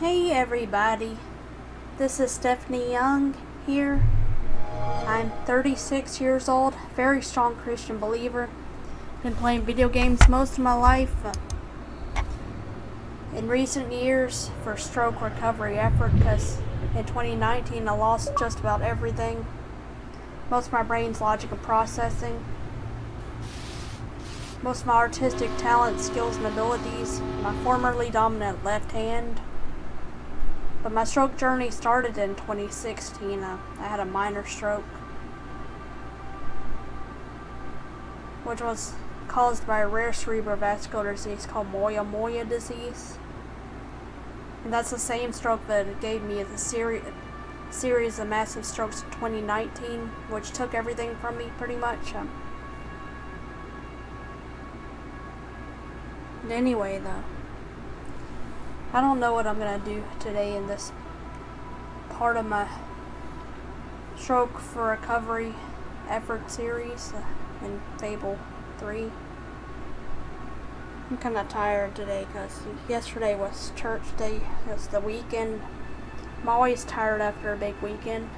Hey everybody, this is Stephanie Young here. I'm 36 years old, very strong Christian believer. Been playing video games most of my life. In recent years for stroke recovery effort, because in 2019 I lost just about everything. Most of my brain's logic and processing. Most of my artistic talents, skills, and abilities. My formerly dominant left hand. But my stroke journey started in 2016. I had a minor stroke, which was caused by a rare cerebrovascular disease called Moyamoya Disease. And that's the same stroke that gave me the series of massive strokes in 2019, which took everything from me pretty much. Anyway, though, I don't know what I'm going to do today in this part of my stroke for recovery effort series in Fable 3. I'm kind of tired today because yesterday was church day. It was the weekend. I'm always tired after a big weekend.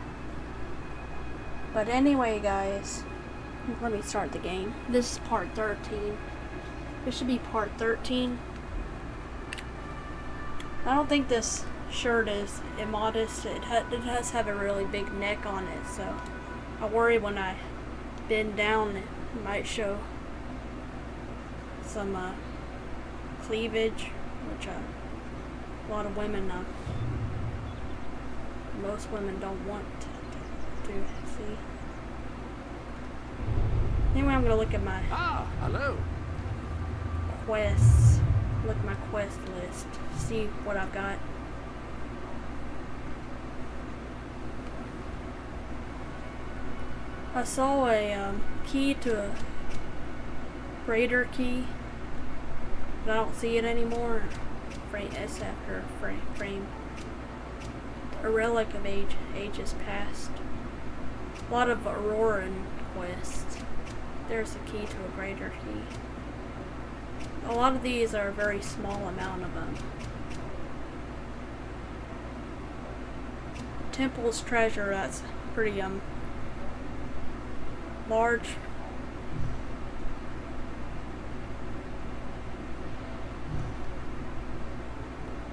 But anyway, guys, let me start the game. This is part 13. This should be part 13. I don't think this shirt is immodest. It does have a really big neck on it, so I worry when I bend down it might show some cleavage, which a lot of women, most women don't want to see. Anyway, I'm gonna look at my hello. quests. Look at my quest list. See what I've got. I saw a key to a greater key, but I don't see it anymore. S after frame. A relic of ages past. A lot of Auroran quests. There's a key to a greater key. A lot of these are a very small amount of them. Temple's treasure, that's pretty large.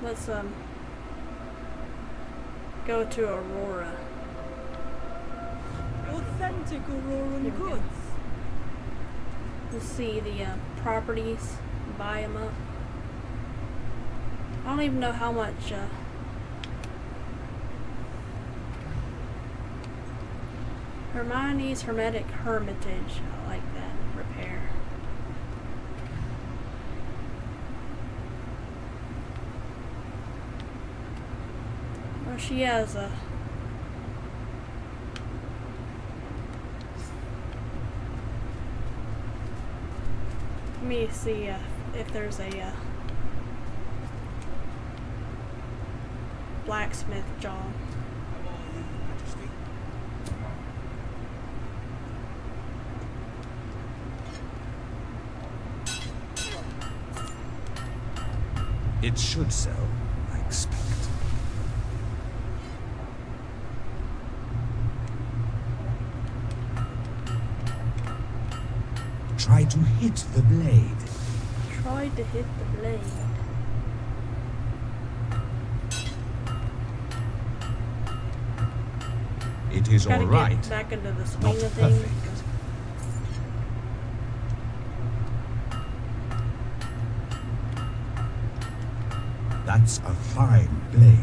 Let's go to Aurora. Authentic Auroran goods. Let's see the properties. Buy them up. I don't even know how much Hermione's Hermetic Hermitage. I like that. Repair. Well, she has a let me see if there's a blacksmith job. It should sell, I expect. Try to hit the blade. Try to hit the blade. It is all right. Get back into the swing Not of things. perfect. That's a fine blade.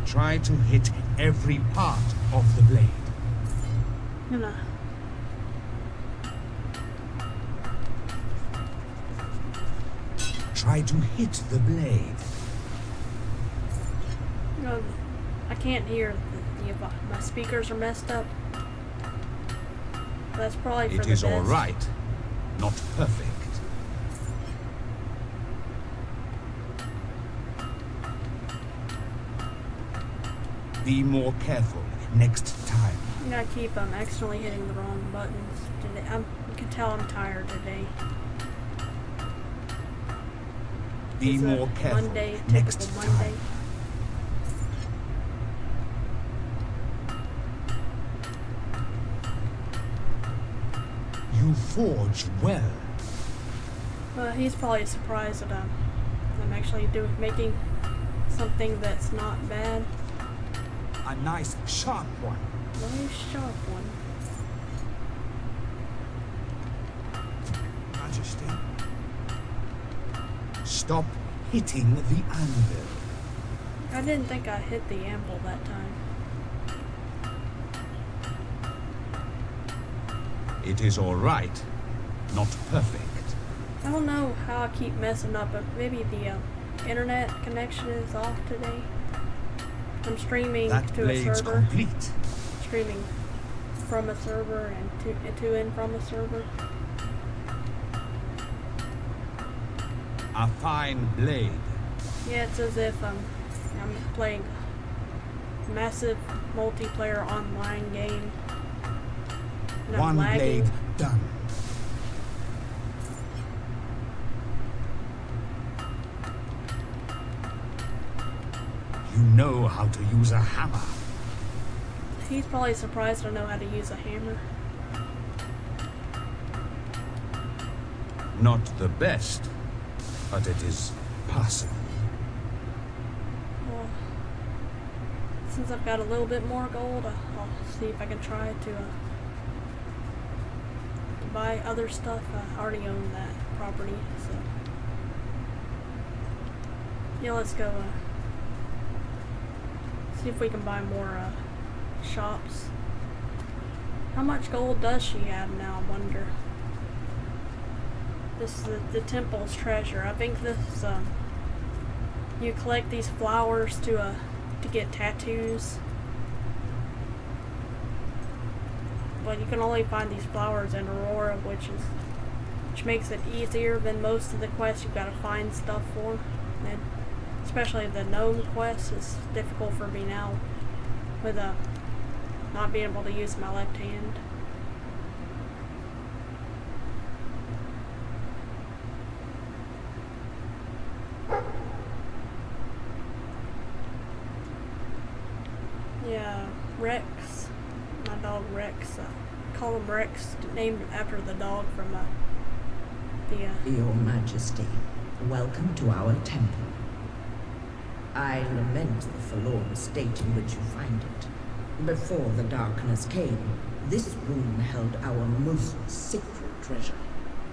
Try to hit every part of the blade. Gonna Try to hit the blade. no, I can't hear my speakers are messed up. That's probably for It the is best. all right. Not perfect. Be more careful next time. I gotta keep accidentally hitting the wrong buttons today. I'm can tell I'm tired today. Be It's a more careful Monday, next typical time. Monday. You forge well. He's probably surprised that I'm actually making something that's not bad. A nice sharp one. Nice sharp one. Majesty. Stop hitting the anvil. I didn't think I hit the anvil that time. It is all right. Not perfect. I don't know how I keep messing up, but maybe the internet connection is off today. I'm streaming That to a blade's server. complete. Streaming from a server and to and from a server. A fine blade. Yeah, it's as if I'm playing a massive multiplayer online game. And I'm One lagging. blade done. You know how to use a hammer. He's probably surprised I know how to use a hammer. Not the best, but it is possible. Well, since I've got a little bit more gold, I'll see if I can try to buy other stuff. I already own that property, so yeah, let's go see if we can buy more shops. How much gold does she have now, I wonder? This is the temple's treasure. I think this is, you collect these flowers to get tattoos. But you can only find these flowers in Aurora, which makes it easier than most of the quests you've got to find stuff for. And especially the gnome quest is difficult for me now with not being able to use my left hand. Yeah, Rex, my dog Rex, call him Rex, named after the dog from Your Majesty, welcome to our temple. I lament the forlorn state in which you find it. Before the darkness came, this room held our most sacred treasure.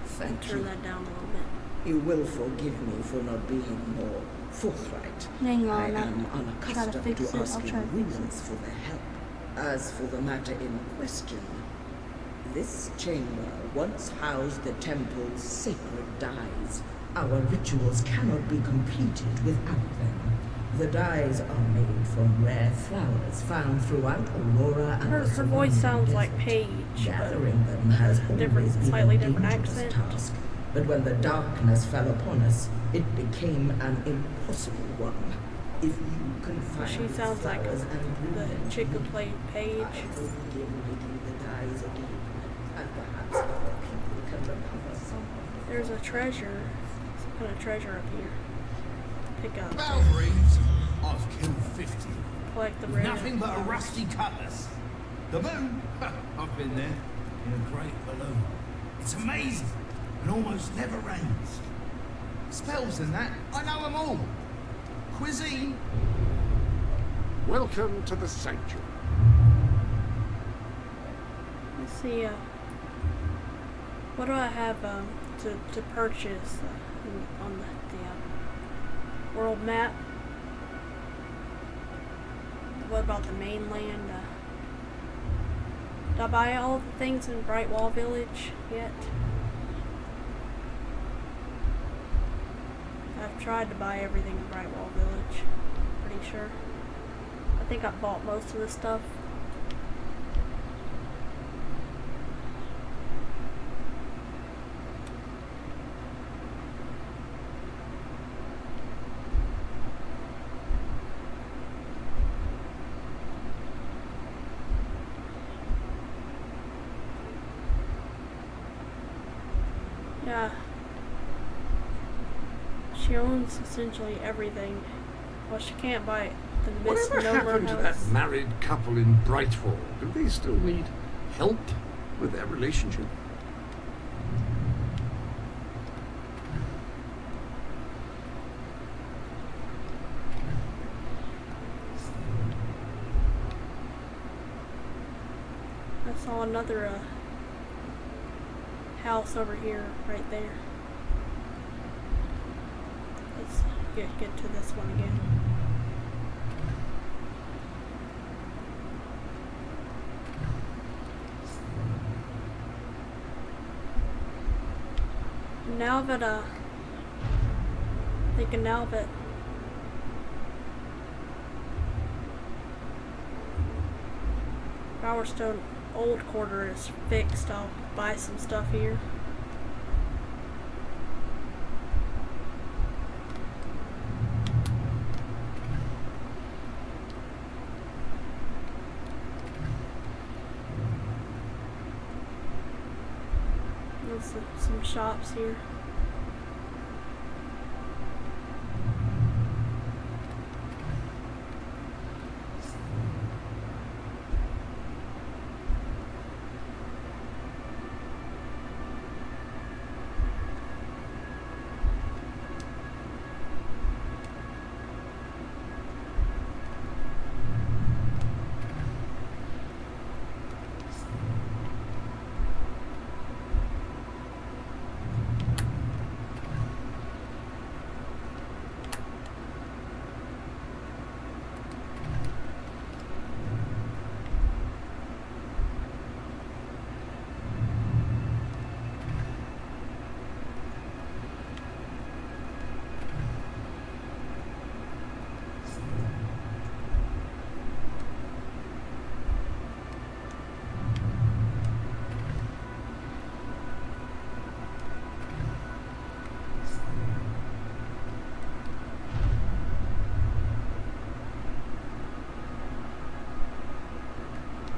Thank turn you. that down a little bit. You will forgive me for not being more forthright. Hang on, I am I gotta unaccustomed fix it. to I'll asking try to fix rulers for their help. As for the matter in question, this chamber once housed the temple's sacred dyes. Our rituals cannot be completed without them. The dyes are made from rare flowers found throughout Aurora and Her the voice sounds surrounding like desert. Paige. Gathering them has always been Slightly a different dangerous accent. task. But when the darkness fell upon us, it became an impossible one. If you can find She sounds like flowers and bring the them chick who to me, played Paige. I will begin making the dyes again, and perhaps our people can recover some of the There's a treasure. Some kind of treasure up here. Pick up. Valkyries, I've killed 50. Collect the With rare. nothing but a rusty cutlass. The moon, I've been there, in a great balloon. It's amazing, and almost never rains. Spells and that, I know them all. Cuisine, Welcome to the sanctuary. Let's see. What do I have to purchase on the world map? What about the mainland? Did I buy all the things in Brightwall Village yet? I've tried to buy everything in Brightwall Village. Pretty sure. I think I bought most of the stuff. Yeah. She owns essentially everything. Well, she can't buy the Whatever misnomer happened to house. that married couple in Brightfall? Do they still need help with their relationship? I saw another house over here, right there. Let's get to this one again. Now that thinking now that Bowerstone Old Quarter is fixed, I'll buy some stuff here. There's some shops here.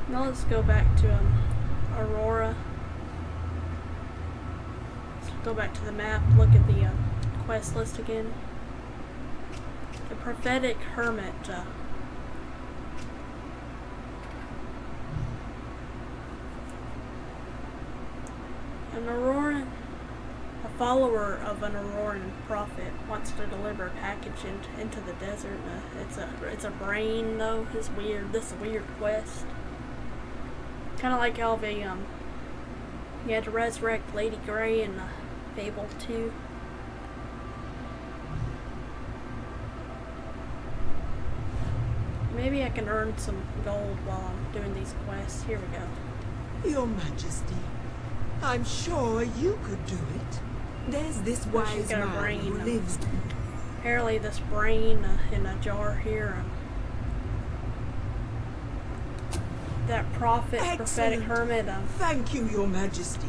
Now let's go back to Aurora. Let's go back to the map, look at the quest list again. The Prophetic Hermit. An Auroran, a follower of an Auroran prophet, wants to deliver a package into the desert. It's a brain though. It's weird. This is a weird quest. Kind of like how they you had to resurrect Lady Grey in Fable 2. Maybe I can earn some gold while I'm doing these quests. Here we go. Your Majesty, I'm sure you could do it. There's this she's wise got a man brain. who lives. Apparently this brain in a jar here. That prophet, Prophetic Hermit, Thank you, Your Majesty.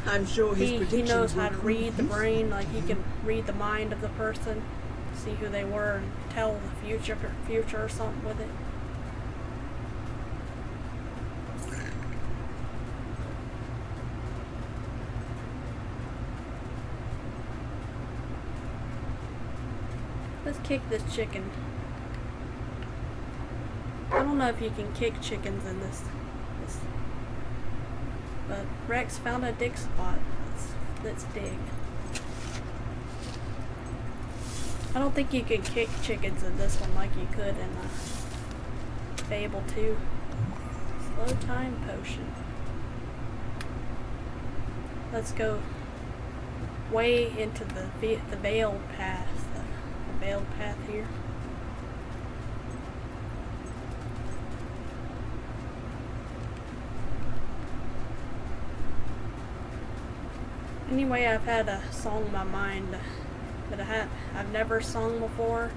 I'm sure his he predictions knows how will to prove read the useful brain, like to he you. can read the mind of the person, see who they were, and tell the future or something with it. Let's kick this chicken. I don't know if you can kick chickens in this. But Rex found a dig spot. Let's dig. I don't think you can kick chickens in this one like you could in Fable 2. Slow time potion. Let's go way into the veiled path. The veiled path here. Anyway, I've had a song in my mind that I've never sung before.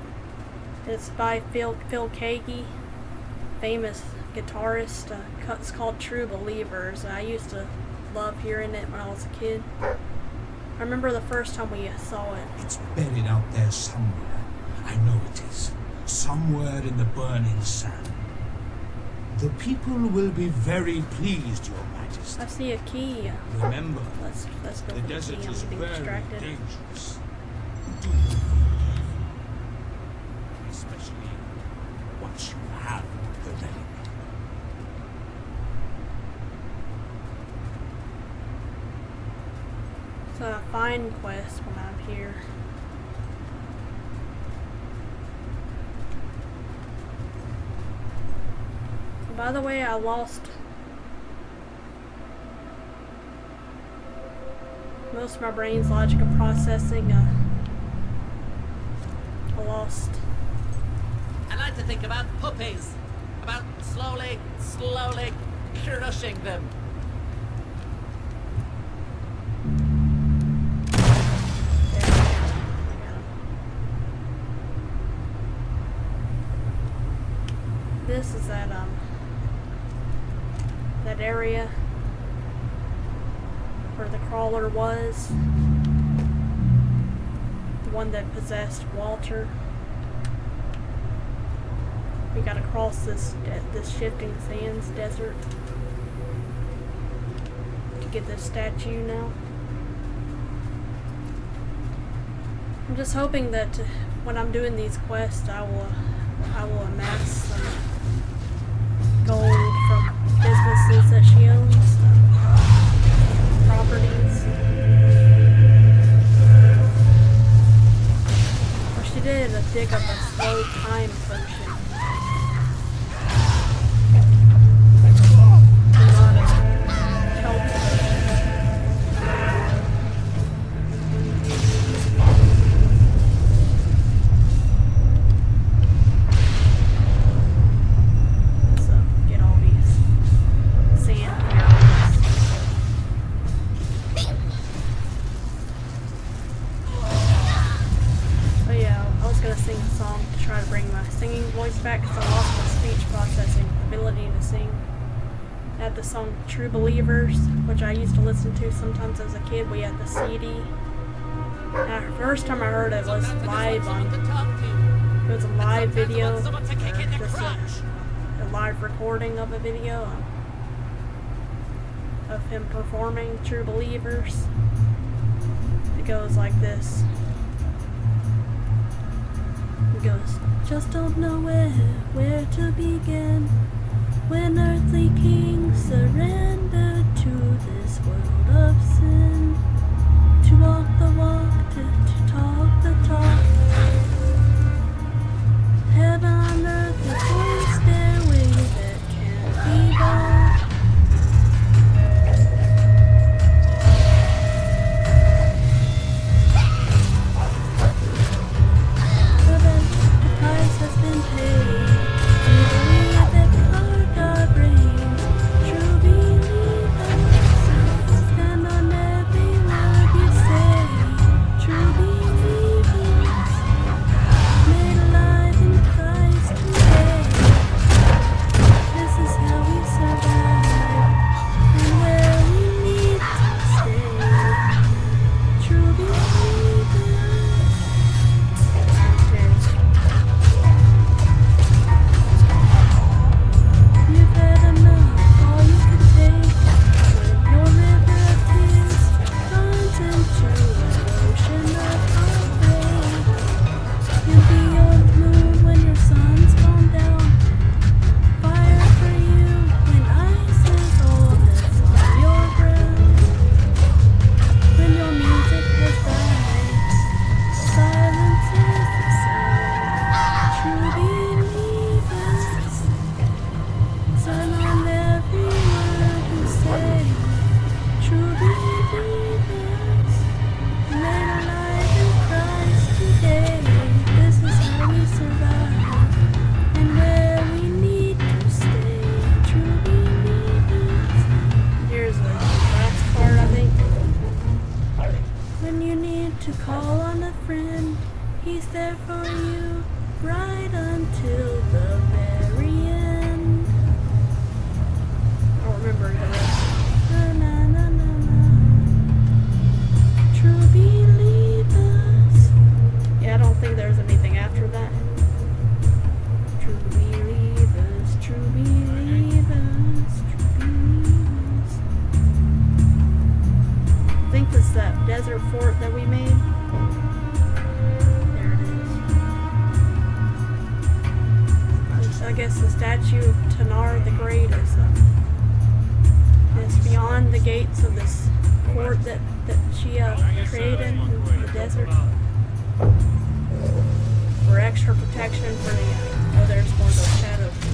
It's by Phil Keaggy, famous guitarist. It's called True Believers. I used to love hearing it when I was a kid. I remember the first time we saw it. It's buried out there somewhere. I know it is. Somewhere in the burning sand. The people will be very pleased, Your Majesty. I see a key. Remember, Let's go the for the desert key. I'm is getting very distracted. dangerous. Especially once you have the relic. It's a find quest when I'm here. By the way, I lost most of my brain's logic and processing. I lost. I like to think about puppies. About slowly crushing them. This is that area where the crawler was, the one that possessed Walter. We gotta cross this shifting sands desert to get this statue now. I'm just hoping that when I'm doing these quests, I will amass some gold from businesses that she owns, properties. Or she did dig up a slow time potion. A lot of health So get all these sand arrows. Oh yeah, I was gonna sing a song to try to bring my singing voice back because I lost my speech processing ability to sing. I had the song True Believers, which I used to listen to sometimes as a kid. We had the CD. And the first time I heard it was live on. It was a live video, just a live recording of a video of him performing True Believers. It goes like this. It goes, just don't know where to begin when earthly kings surrender to this world of sin, to walk the walk, to talk the talk. Heaven on earth is one stairway that can't be bought. The price has been paid. We believe that our God reigns. True believers stand on every word you say. True believers made alive in Christ today. This is how we survive and where we need to stay. True believers. You've had enough, all you can take. When your river of tears runs into an ocean of heartbreak. You'll be your moon when your sun's gone down. Fire for you when ice is all that's on your ground. When your music has died, silence is the sound. True believers stand on every word you say. True believers made alive in Christ today. This is how we survive and where we need to stay. True believers. Here's the last part, I think. When you need to call on a friend, he's there for you right until the very end. I don't remember the rest. Na, na, na, na, na. True believers. Yeah, I don't think there's anything after that. True believers, true believers. desert fort that we made. There it is. I guess the statue of Tanar the Great is beyond the gates of this fort that she created in the desert for extra protection for the. Oh, there's more of those shadow people.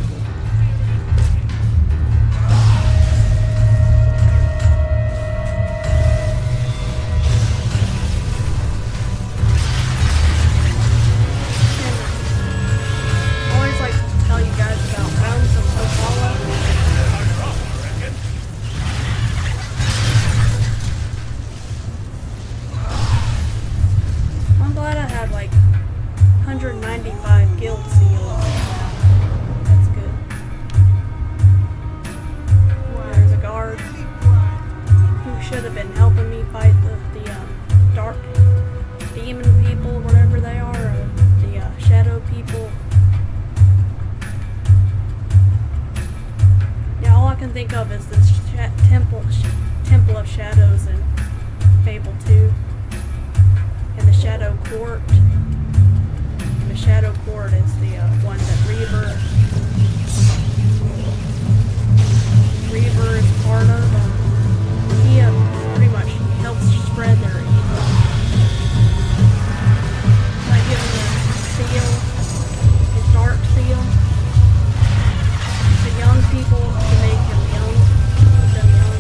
I'm glad I had like 195 guild seals. That's good. There's a guard who should have been helping me fight the dark demon people, whatever they are, or the shadow people. Yeah, all I can think of is this temple of shadows in Fable 2. And the Shadow Court. The Shadow Court is the one that Reaver is part of. He pretty much helps spread their evil. Like giving the seal, his dark seal, to young people to make them young, keep them young.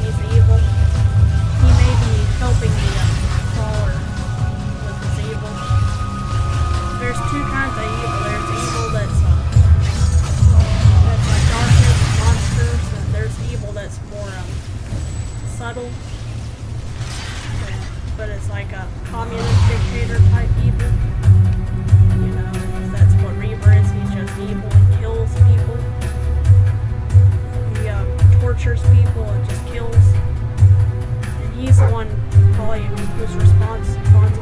He's evil. He may be helping the crawler with his evil. There's two kinds of evil. There's evil that's like darkness, monsters, and there's evil that's more subtle. But it's like a communist dictator type evil. You know, that's what Reaver is. He's just evil and kills people. He tortures people and just kills. He's the one probably who's responsible for it.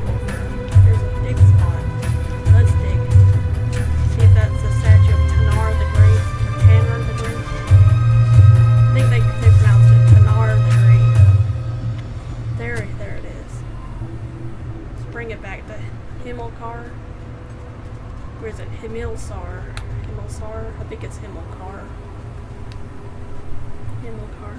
There's a dig spot. Let's dig. See if that's the statue of Tanar the Great, or Tanar the Great. I think they pronounced it Tanar the Great. There it is. Let's bring it back to Himmelkar. Where is it? Himilsar. Himilsar? I think it's Himmelkar. Himmelkar.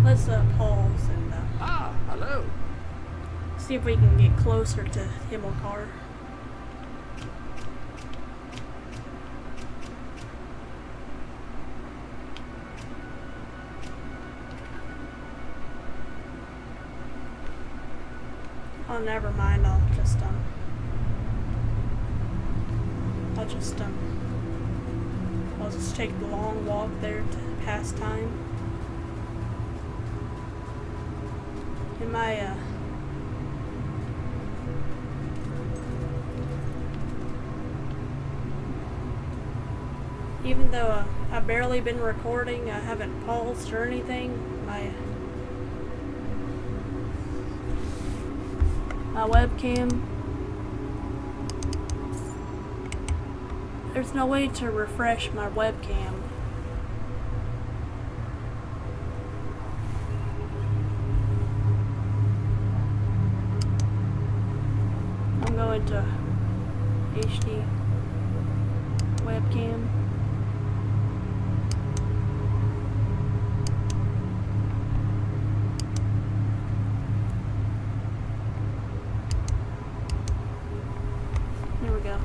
Let's pause and Hello. see if we can get closer to Himmelkar. Oh, never mind. I'll just take the long walk there to pass time. In my even though I've barely been recording, I haven't paused or anything. My webcam, there's no way to refresh my webcam. I'm going to HD webcam. There we go.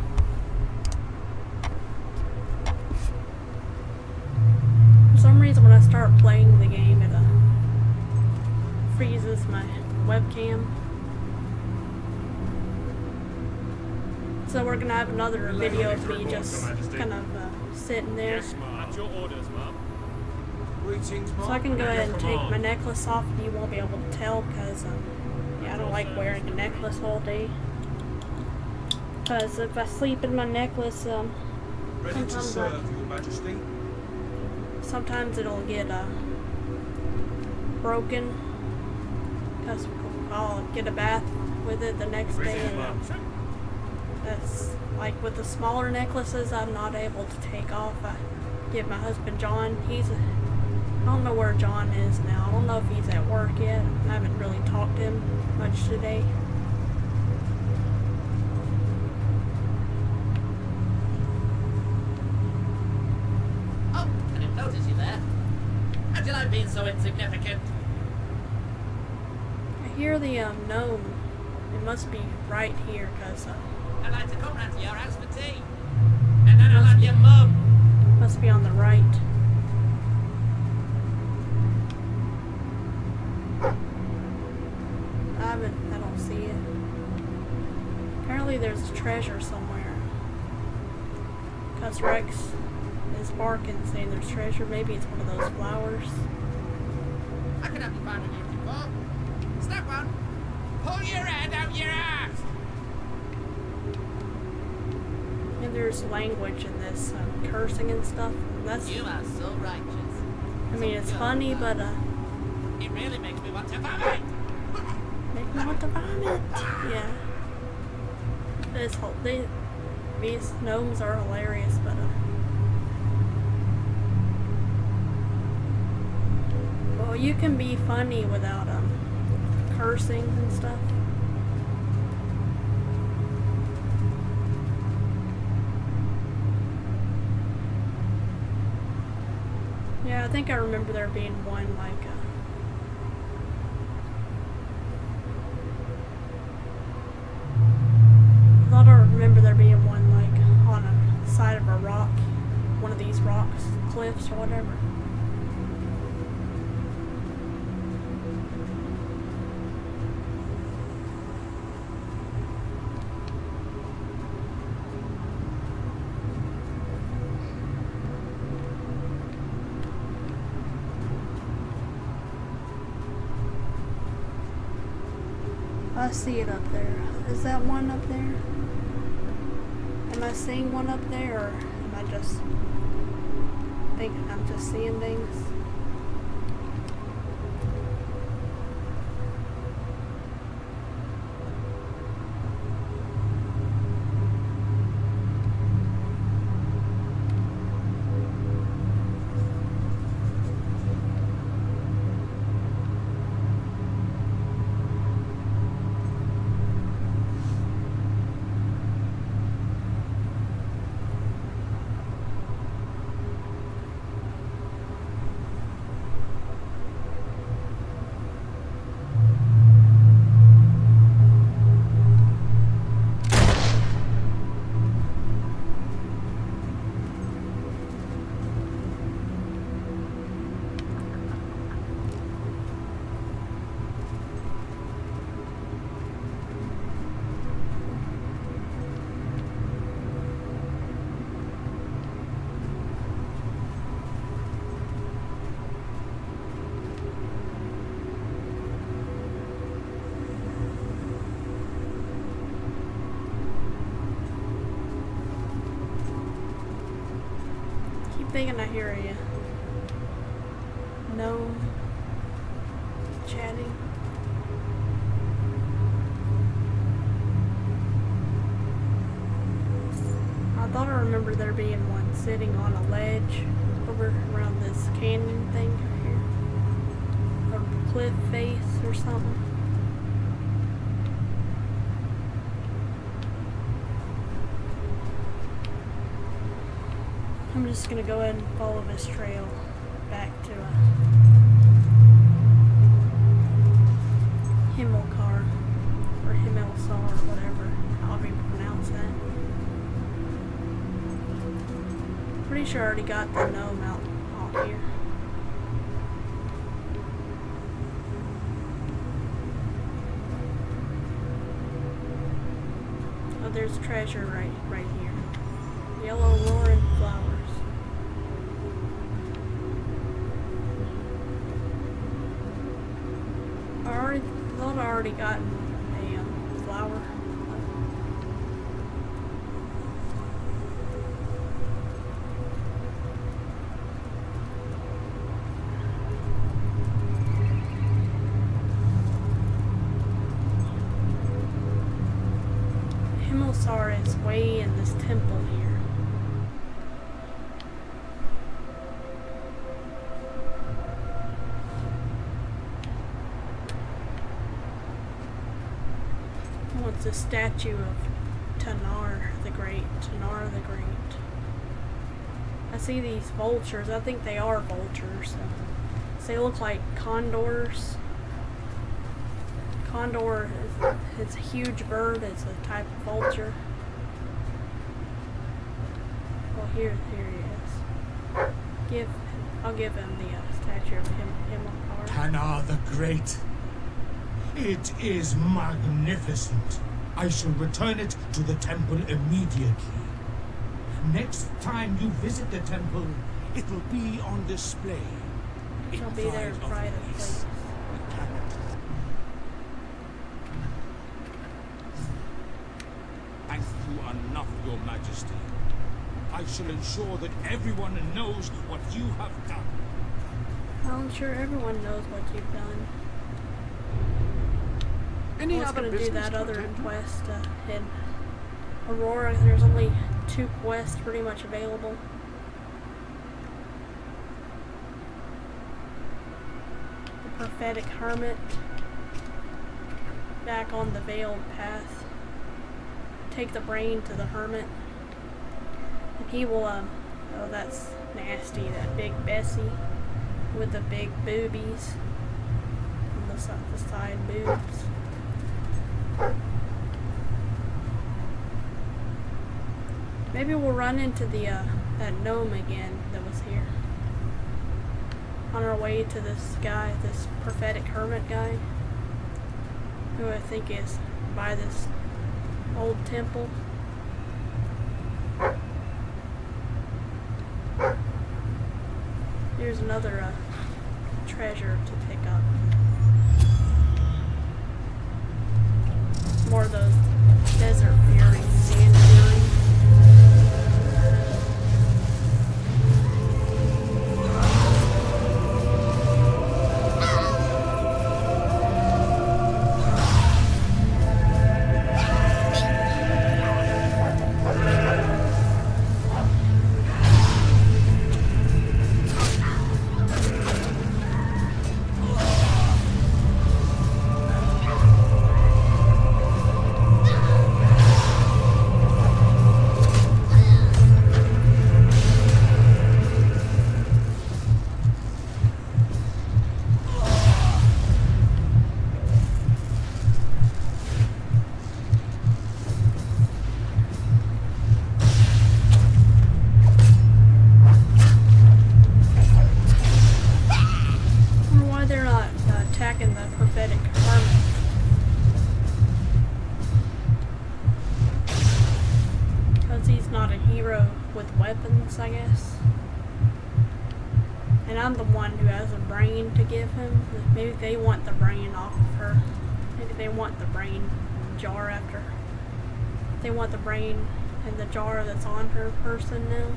For some reason when I start playing the game it freezes my webcam. So we're gonna have another video of me just kind of sitting there. At your orders, ma'am. So I can go ahead and take my necklace off and you won't be able to tell because yeah, I don't like wearing a necklace all day. Because if I sleep in my necklace, sometimes it'll get broken. Because I'll get a bath with it the next day. And that's like with the smaller necklaces, I'm not able to take off. get my husband John. I don't know where John is now. I don't know if he's at work yet. I haven't really talked to him much today. Oh, I didn't notice you there. How'd you like being so insignificant? I hear the gnome. It must be right here, cause I'd like to come round to your house for tea. And then I'll have your mum. must be on the right. I don't see it. Apparently there's a treasure somewhere. Cause Rex is barking saying there's treasure. Maybe it's one of those flowers. I could help you find what you're looking for. Step one. Pull your head out your ass. And there's language in this, cursing and stuff. That's, You are so righteous. I mean, it's funny, but It really makes me want to vomit. make me want to vomit. Yeah. These gnomes are hilarious, but well, you can be funny without cursing and stuff. Yeah, I think I remember there being one like I thought I remember there being one like on a side of a rock, one of these rocks, cliffs or whatever. I see it up there. Is that one up there? Am I seeing one up there, or am I just thinking I'm just seeing things? Thinking I hear a gnome chatting. I thought I remember there being one sitting on a ledge over around this canyon thing here. A cliff face or something. I'm just gonna go ahead and follow this trail back to Himmelkar or Himmelsar or whatever, however you pronounce that. Pretty sure I already got the gnome out here. Oh, there's treasure right here. Yellow roaring flowers. I already gotten a flower. Himmelsar is way in this temple here. It's a statue of Tanar the Great. Tanar the Great. I see these vultures. I think they are vultures. So they look like condors. Condor is a huge bird. It's a type of vulture. Well, here he is. I'll give him the statue of him on card. Tanar the Great. It is magnificent. I shall return it to the temple immediately. Next time you visit the temple, it will be on display. She'll be there in pride of place. Thank you enough, Your Majesty. I shall ensure that everyone knows what you have done. I'm sure everyone knows what you've done. Any I was other gonna do business that to other attend to? quest in Aurora. There's only 2 quests pretty much available. The Prophetic Hermit. Back on the Veiled Path. Take the brain to the Hermit. And he will, oh, that's nasty, that big Bessie with the big boobies. On the side boobs. Maybe we'll run into that gnome again that was here. On our way to this guy, this prophetic hermit guy, who I think is by this old temple. Here's another treasure to pick up. More of those desert furies, sand furies. I guess. And I'm the one who has a brain to give him. Maybe they want the brain off of her. Maybe they want the brain jar after. They want the brain and the jar that's on her person now.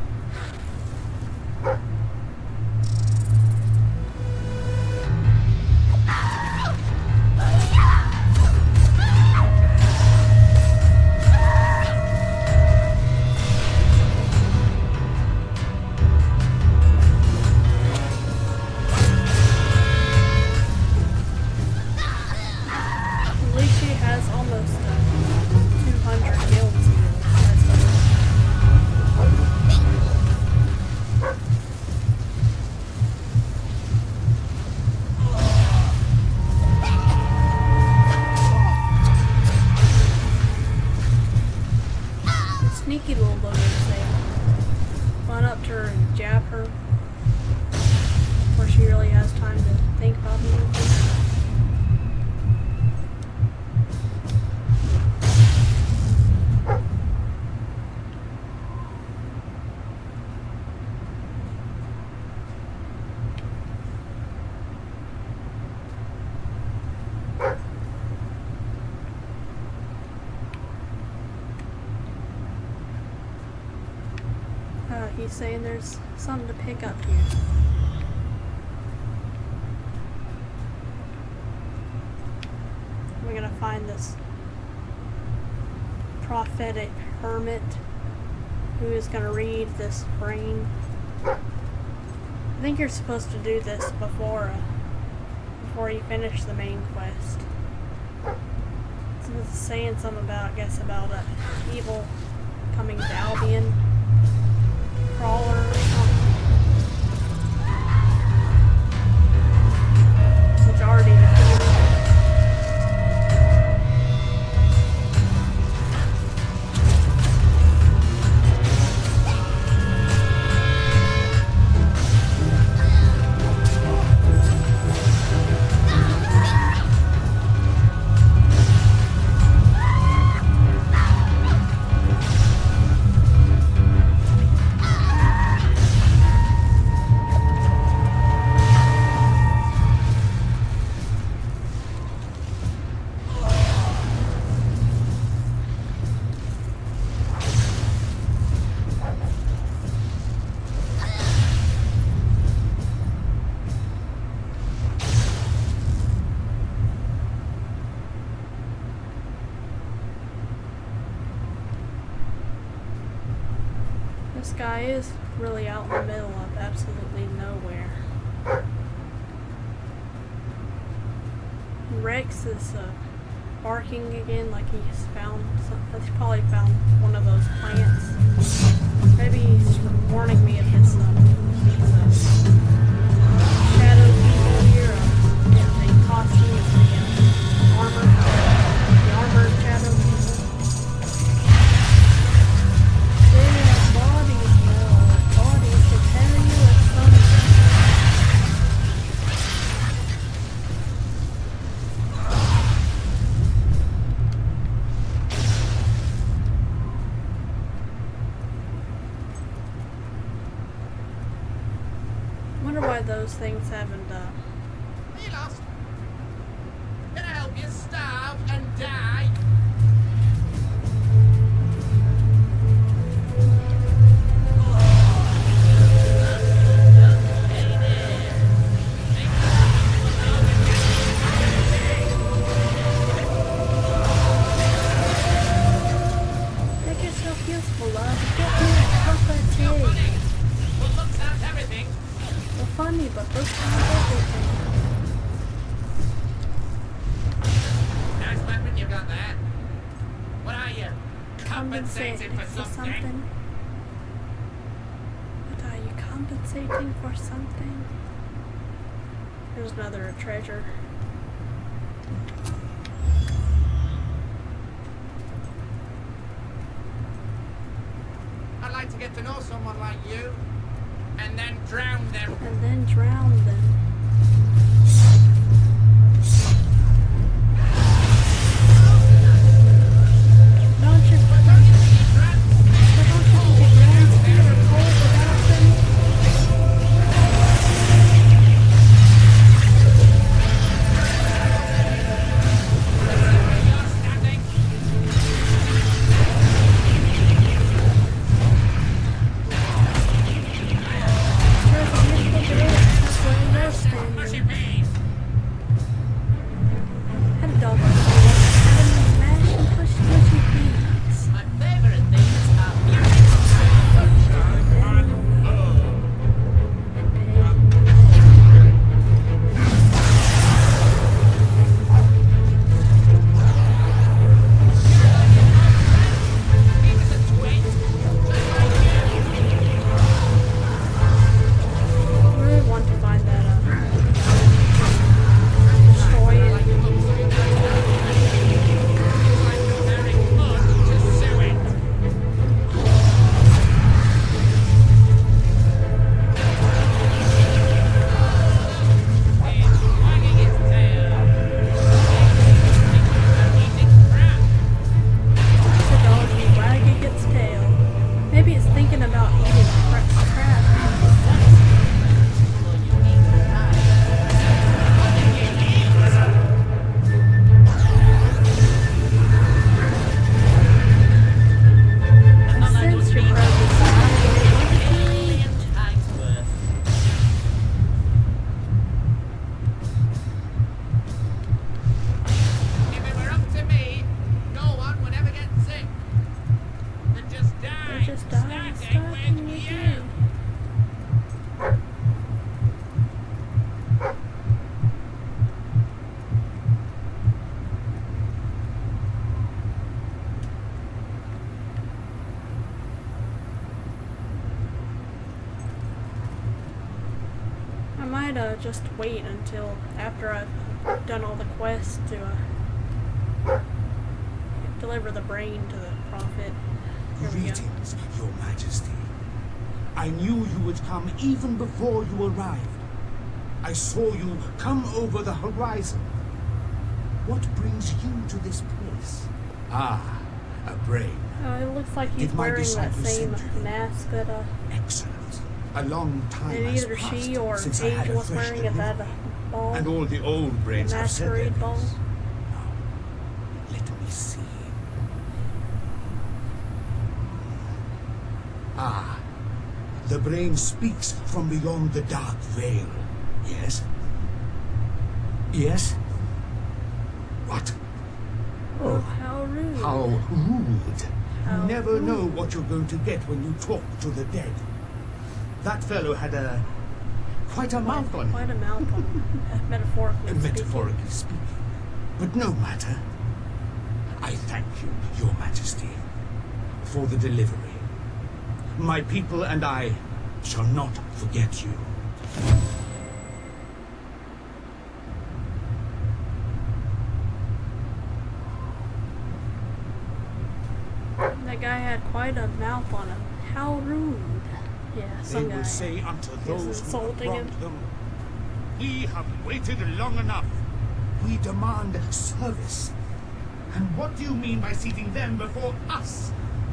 Sneaky little buggers, they run up to her and jab her before she really has time to think about anything. He's saying there's something to pick up here. We're gonna find this prophetic hermit who is gonna read this brain. I think you're supposed to do this before you finish the main quest. It's was saying something about, I guess, about a evil coming to Albion crawler or something. Which already defeated. This guy is really out in the middle of absolutely nowhere. Rex is barking again like he's found he's probably found one of those plants. Maybe he's warning me of his these shadow people here. The costumes, the armored shadow people. Bodies to tell you or something. Wonder why those things haven't Are you lost? Can I help you starve and die? make yourself useful, love. Get me a cup of tea. Well, looks aren't everything. Well, funny, but looks like everything. Nice weapon you got there. What are you? Compensating for something? What are you compensating for something? There's another treasure. I'd like to get to know someone like you, and then drown them. And then drown them. Don't you think it rains here or cold without them? There's a beautiful day. might just wait until after I've done all the quests to deliver the brain to the prophet. Here we go. Greetings, Your Majesty. I knew you would come even before you arrived. I saw you come over the horizon. What brings you to this place? Ah, a brain. It looks like he's Did my wearing that disciples same send you? mask that Excellent. A long time and has either passed she or since I had Paige a was fresh wearing at that delivery. ball. And all the old brains have said their masquerade ball. piece. Now, let me see. Ah, the brain speaks from beyond the dark veil. Yes? Yes? What? Oh, how rude. How rude. How You never rude. know what you're going to get when you talk to the dead. That fellow had quite a mouth on him. Quite a mouth on him, metaphorically speaking. Metaphorically speaking. But no matter. I thank you, Your Majesty, for the delivery. My people and I shall not forget you. That guy had quite a mouth on him. How rude. Yeah, They some guy. will say unto those who have insulting him. wronged them, we have waited long enough. We demand service. And what do you mean by seating them before us?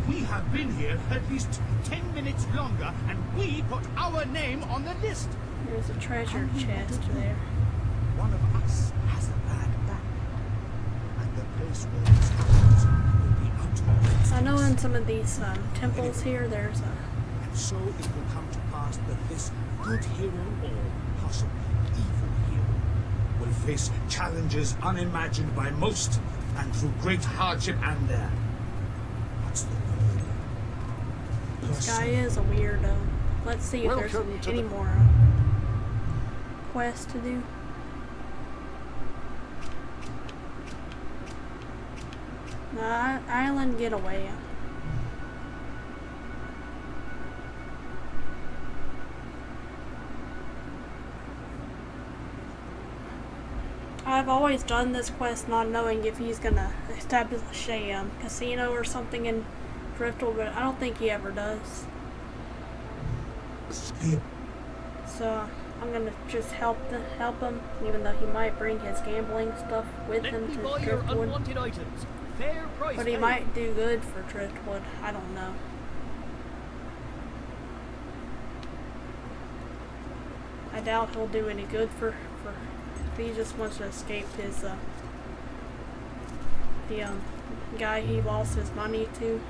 We have been here at least 10 minutes longer, and we put our name on the list. There's a treasure chest there. One of us has a bad back, and the place where this happens will be out of business. I know in some of these temples here, there's a And so it will come to pass that this good hero, or possibly evil hero, will face challenges unimagined by most, and through great hardship and what's the word? this guy is a weirdo. Let's see if Welcome there's to any the- more quests to do. Island getaway. I've always done this quest not knowing if he's gonna establish a casino or something in Driftwood, but I don't think he ever does. So I'm gonna just help him, even though he might bring his gambling stuff with Let him me to buy your Driftwood. unwanted items. Fair price. But he paid. might do good for Driftwood. I don't know. I doubt he'll do any good for if he just wants to escape his the guy he lost his money to.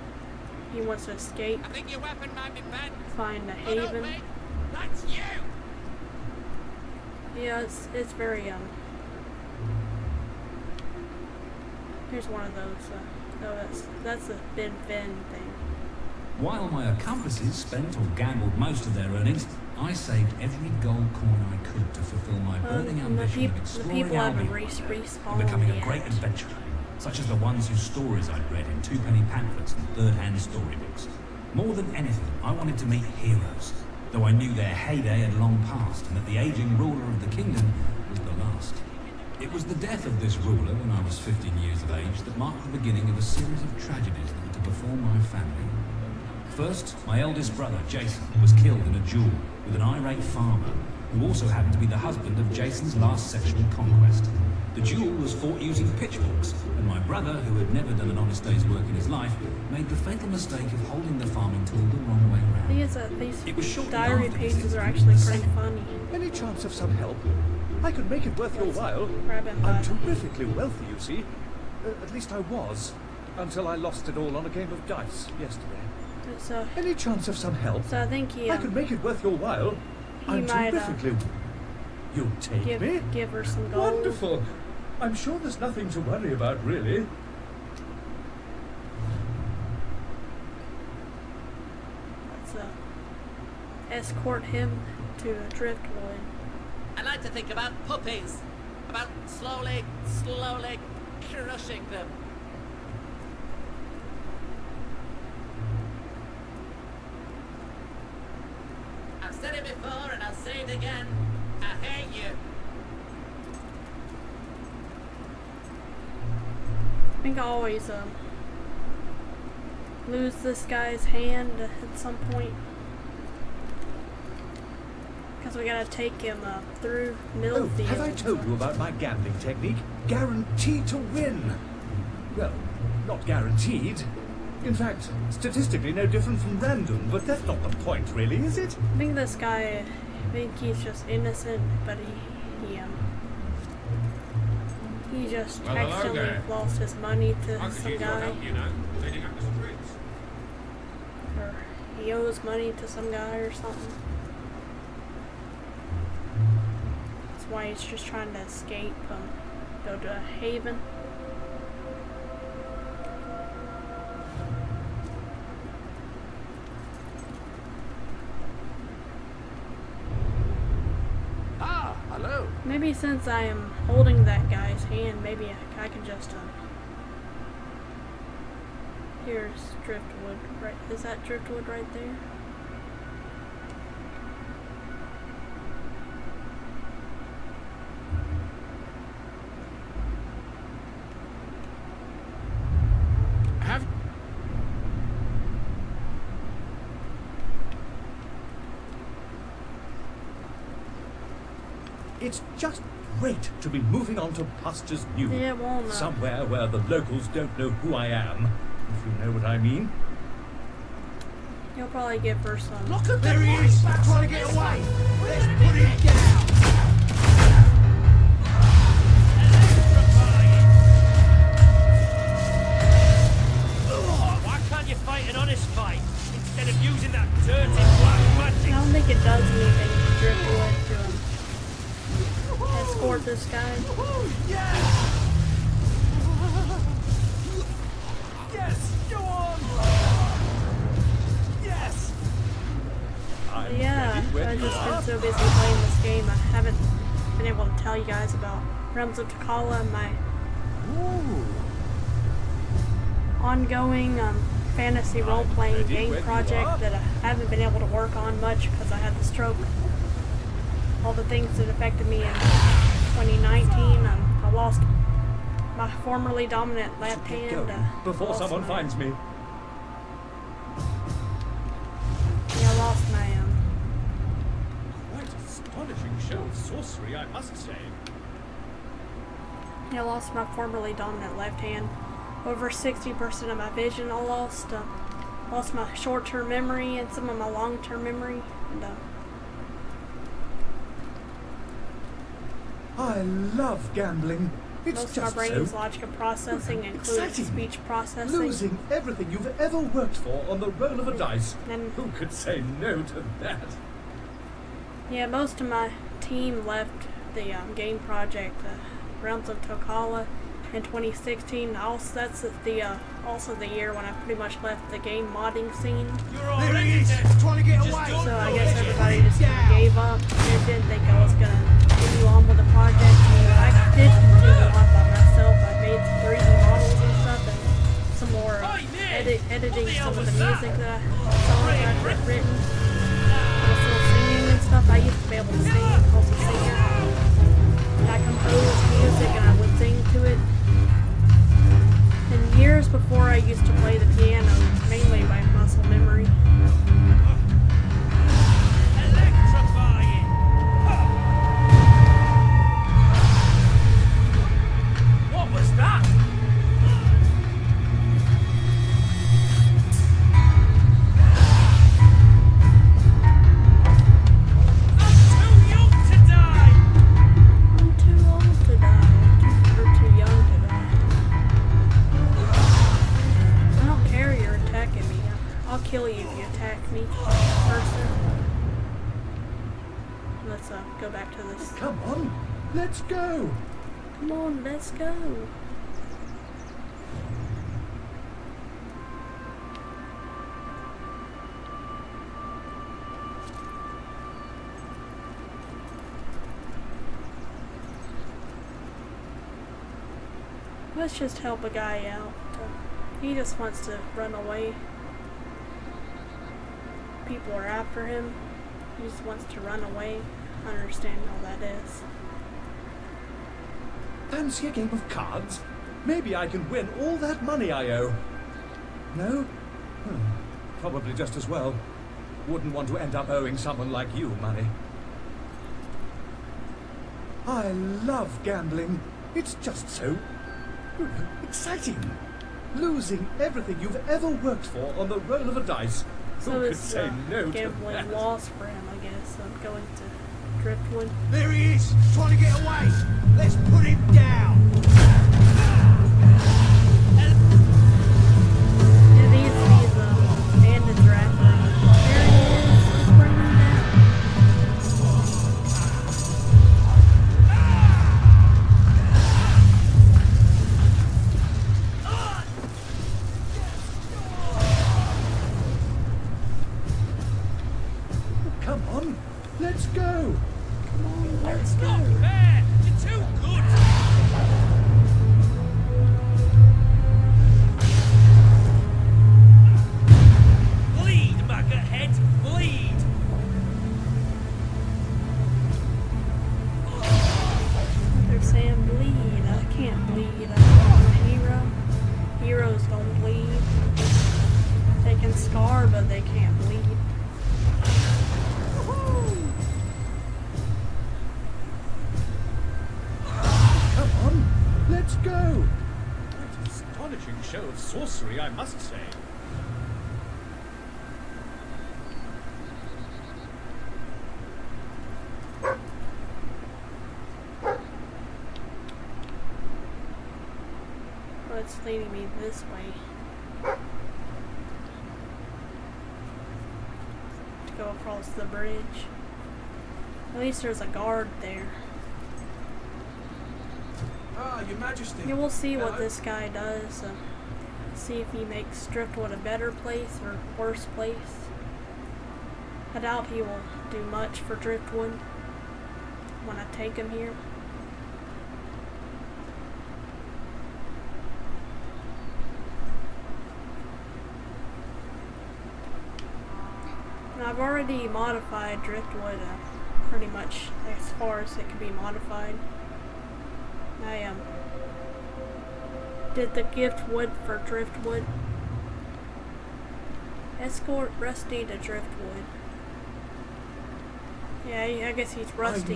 He wants to escape, I think your weapon might be bent. find a Look up, haven. mate. That's you. Yeah, it's very here's one of those. No, that's a Bin thing. While my accomplices spent or gambled most of their earnings, I saved every gold coin I could to fulfill my burning And the ambition of the exploring people haven't Albion respawned and becoming a yet. great adventurer, such as the ones whose stories I'd read in two-penny pamphlets and third-hand storybooks. More than anything, I wanted to meet heroes, though I knew their heyday had long passed and that the aging ruler of the kingdom was the last. It was the death of this ruler when I was 15 years of age that marked the beginning of a series of tragedies that were to befall my family. First, my eldest brother, Jason, was killed in a duel with an irate farmer, who also happened to be the husband of Jason's last sexual conquest. The duel was fought using pitchforks, and my brother, who had never done an honest day's work in his life, made the fatal mistake of holding the farming tool the wrong way round. It was These shortly diary after this pages are incident actually that pretty Satan- funny. Any chance of some help? I could make it worth your while. Grab him by I'm the- terrifically wealthy, you see. At least I was. Until I lost it all on a game of dice yesterday. So, Any chance of some help? so I think he I could make it worth your while. he I'm might, terrifically... You'll take me? give her some gold. Wonderful. I'm sure there's nothing to worry about, really. Let's escort him to Driftwood. I like to think about puppies. About slowly crushing them. I've said it before and I'll say it again. I hate you. I think I always lose this guy's hand at some point. Because we gotta take him through middle field. Have I told you about my gambling technique? Guaranteed to win. Well, not guaranteed. In fact, statistically no different from random, but that's not the point, really, is it? I think this guy, I think he's just innocent, but he just Well, hello accidentally there. lost his money to I could some use your guy. help, you know, cleaning up the streets. Or he owes money to some guy or something. That's why he's just trying to escape, go to a haven. Ah, hello. Maybe since I am holding that guy's hand, maybe I can just, here's driftwood, right? Is that driftwood right there? Have It's just great to be moving on to pastures new. Yeah, Walnut. Somewhere where the locals don't know who I am, if you know what I mean. You'll probably give her some. Look at there he is, trying to get away. Let's put him down. Why can't you fight an honest fight instead of using that dirty black I magic? don't think it does anything to driftwood to escort this guy. Yes, go on. Yes. I'm Yeah, ready when I've you just are. been so busy playing this game, I haven't been able to tell you guys about Realms of Takala, my ongoing fantasy role-playing ready game when you project are. that I haven't been able to work on much because I had the stroke. All the things that affected me in 2019, I lost my formerly dominant left Get hand. going before lost someone my- finds me. Yeah, I lost my Quite astonishing show of sorcery, I must say. I lost my formerly dominant left hand. Over 60% of my vision I lost. Lost my short-term memory and some of my long-term memory. And, I love gambling. It's most of my just brain's so logical processing includes exciting. speech processing. losing everything you've ever worked for on the roll of a dice. And Who could say no to that? yeah, most of my team left the game project, Realms of Takala, in 2016. Also, that's also the year when I pretty much left the game modding scene. There he is, trying to get away. So I guess everybody just kind of gave up. They didn't think I was gonna continue on with the project. I did continue on by myself. I made some 3D models and stuff, and some more editing some of the music that songs I've written. I was still singing and stuff. I used to be able to sing. I was a singer. I composed music and I would sing to it. And years before I used to play the piano, mainly by muscle memory. Electrifying. What was that? I'm too young to die. I'm too old to die. Or too young to die. I don't care you're attacking me. I'll kill you if you attack me, person. Let's go back to this. Come on, let's go. Come on, let's go. Let's just help a guy out. He just wants to run away. People are after him. He just wants to run away. I understand all that is. Fancy a game of cards? Maybe I can win all that money I owe. No? Probably just as well. Wouldn't want to end up owing someone like you money. I love gambling. It's just so exciting. Losing everything you've ever worked for on the roll of a dice. So Who could it's say no to gambling that? loss for him, I guess. So I'm going to Driftwood. There he is, trying to get away. Let's put him down. Yeah, these bandits are after him. There he is. Let's bring him down. Come on, let's go. Come on, let's go. Not fair! You're too good! Bleed, maggot head! Bleed! They're saying bleed. I can't bleed. I'm a hero. Heroes don't bleed. They can scar, but they can't bleed. Come on, let's go. Quite an astonishing show of sorcery, I must say. Well, it's leading me this way. To go across the bridge. At least there's a guard there. Ah, Your Majesty. Yeah, we'll see what Hello. this guy does. See if he makes Driftwood a better place or worse place. I doubt he will do much for Driftwood when I take him here. And I've already modified Driftwood pretty much as far as it can be modified. I did the gift wood for Driftwood. Escort Rusty to Driftwood. Yeah, I guess he's rusty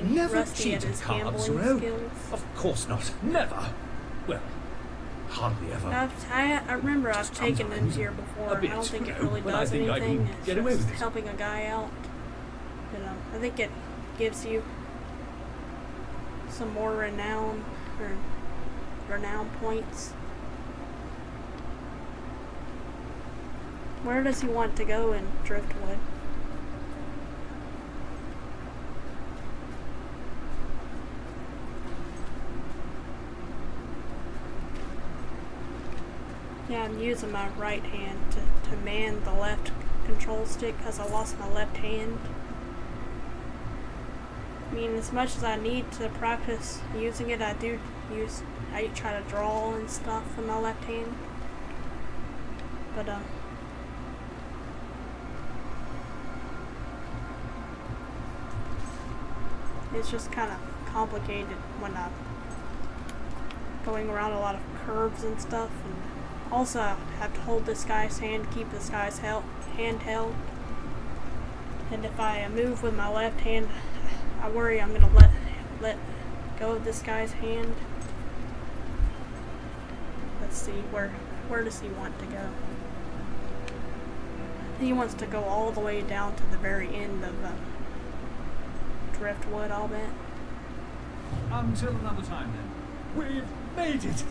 at his gambling skills. Of course not. Never. Well, hardly ever. I remember I've Just taken him sometimes. here before. A bit, I don't think it you know, really but I does think I can anything. It's get away just with it. helping a guy out. I think it gives you some more renown points. Where does he want to go in Driftwood? Yeah, I'm using my right hand to man the left control stick because I lost my left hand. I mean, as much as I need to practice using it, I try to draw and stuff with my left hand. But, it's just kind of complicated when I'm going around a lot of curves and stuff. And also, I have to hold this guy's hand, keep this guy's hand held. And if I move with my left hand, I worry I'm gonna let go of this guy's hand. Let's see, where does he want to go? He wants to go all the way down to the very end of Driftwood, I'll bet. Until another time, then. We've made it.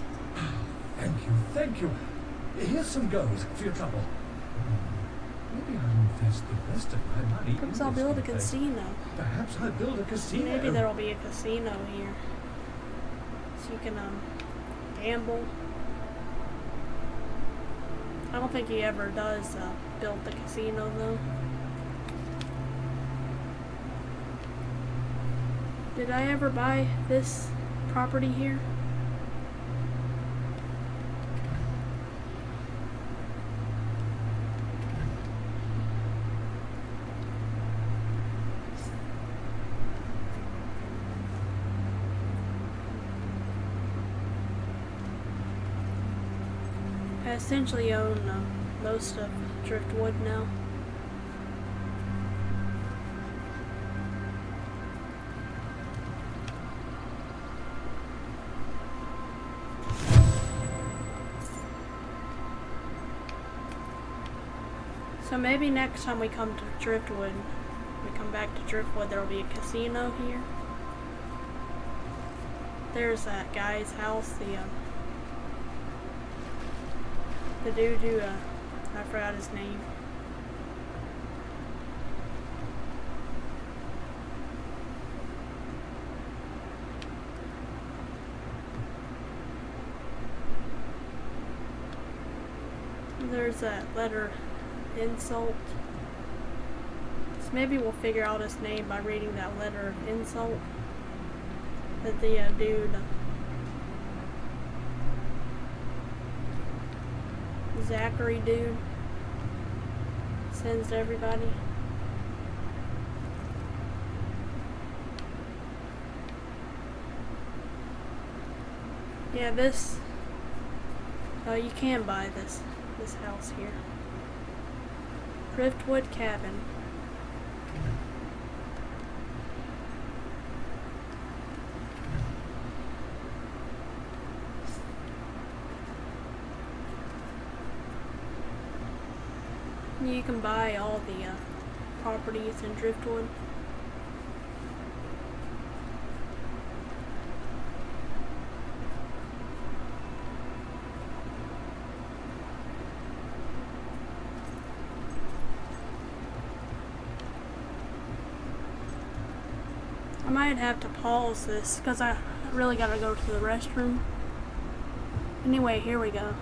Thank you. Here's some gold for your trouble. Maybe I'll invest the rest of my money. Perhaps in I'll this build a new place. casino. Perhaps I'll build a casino. Maybe there'll be a casino here. So you can gamble. I don't think he ever does build the casino though. Did I ever buy this property here? I essentially own most of Driftwood now. So maybe next time we come to Driftwood, we come back to Driftwood, there'll be a casino here. There's that guy's house, the dude who, I forgot his name. There's that letter insult. So maybe we'll figure out his name by reading that letter of insult that the dude, Zachary dude, sends to everybody. Yeah, this, you can buy this house here. Driftwood Cabin. You can buy all the properties in Driftwood. I might have to pause this because I really gotta go to the restroom. Anyway, here we go.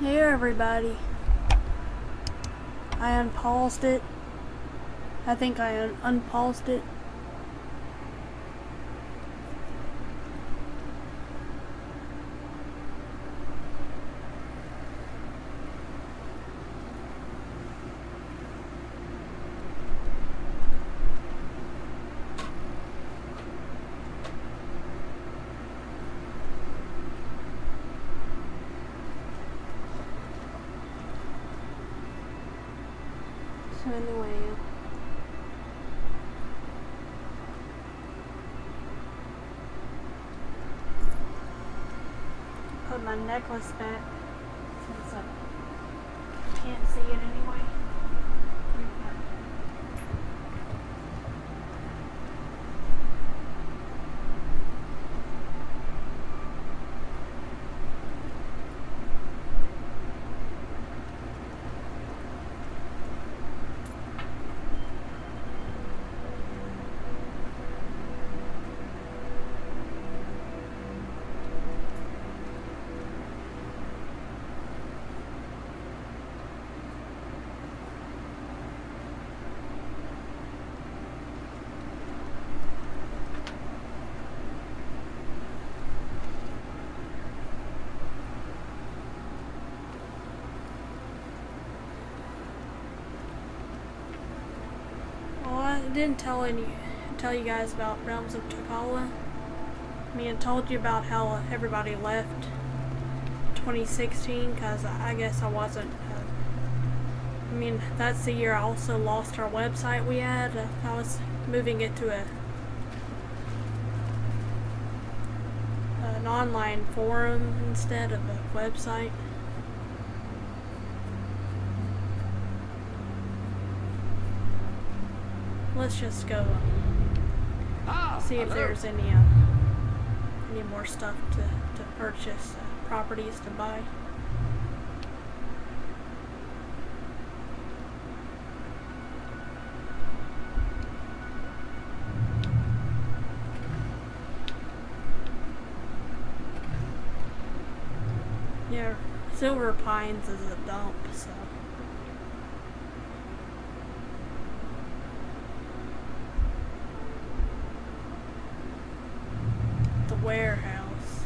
Hey everybody. I unpaused it. I think I unpaused it. So anyway, put my necklace back since I can't see it anyway. I didn't tell you guys about Realms of Takala. I mean, I told you about how everybody left 2016 because I guess I wasn't. I mean, that's the year I also lost our website we had. I was moving it to an online forum instead of a website. Let's just go see if there's any more stuff to purchase, properties to buy. Yeah, Silver Pines is a dump, so. Warehouse.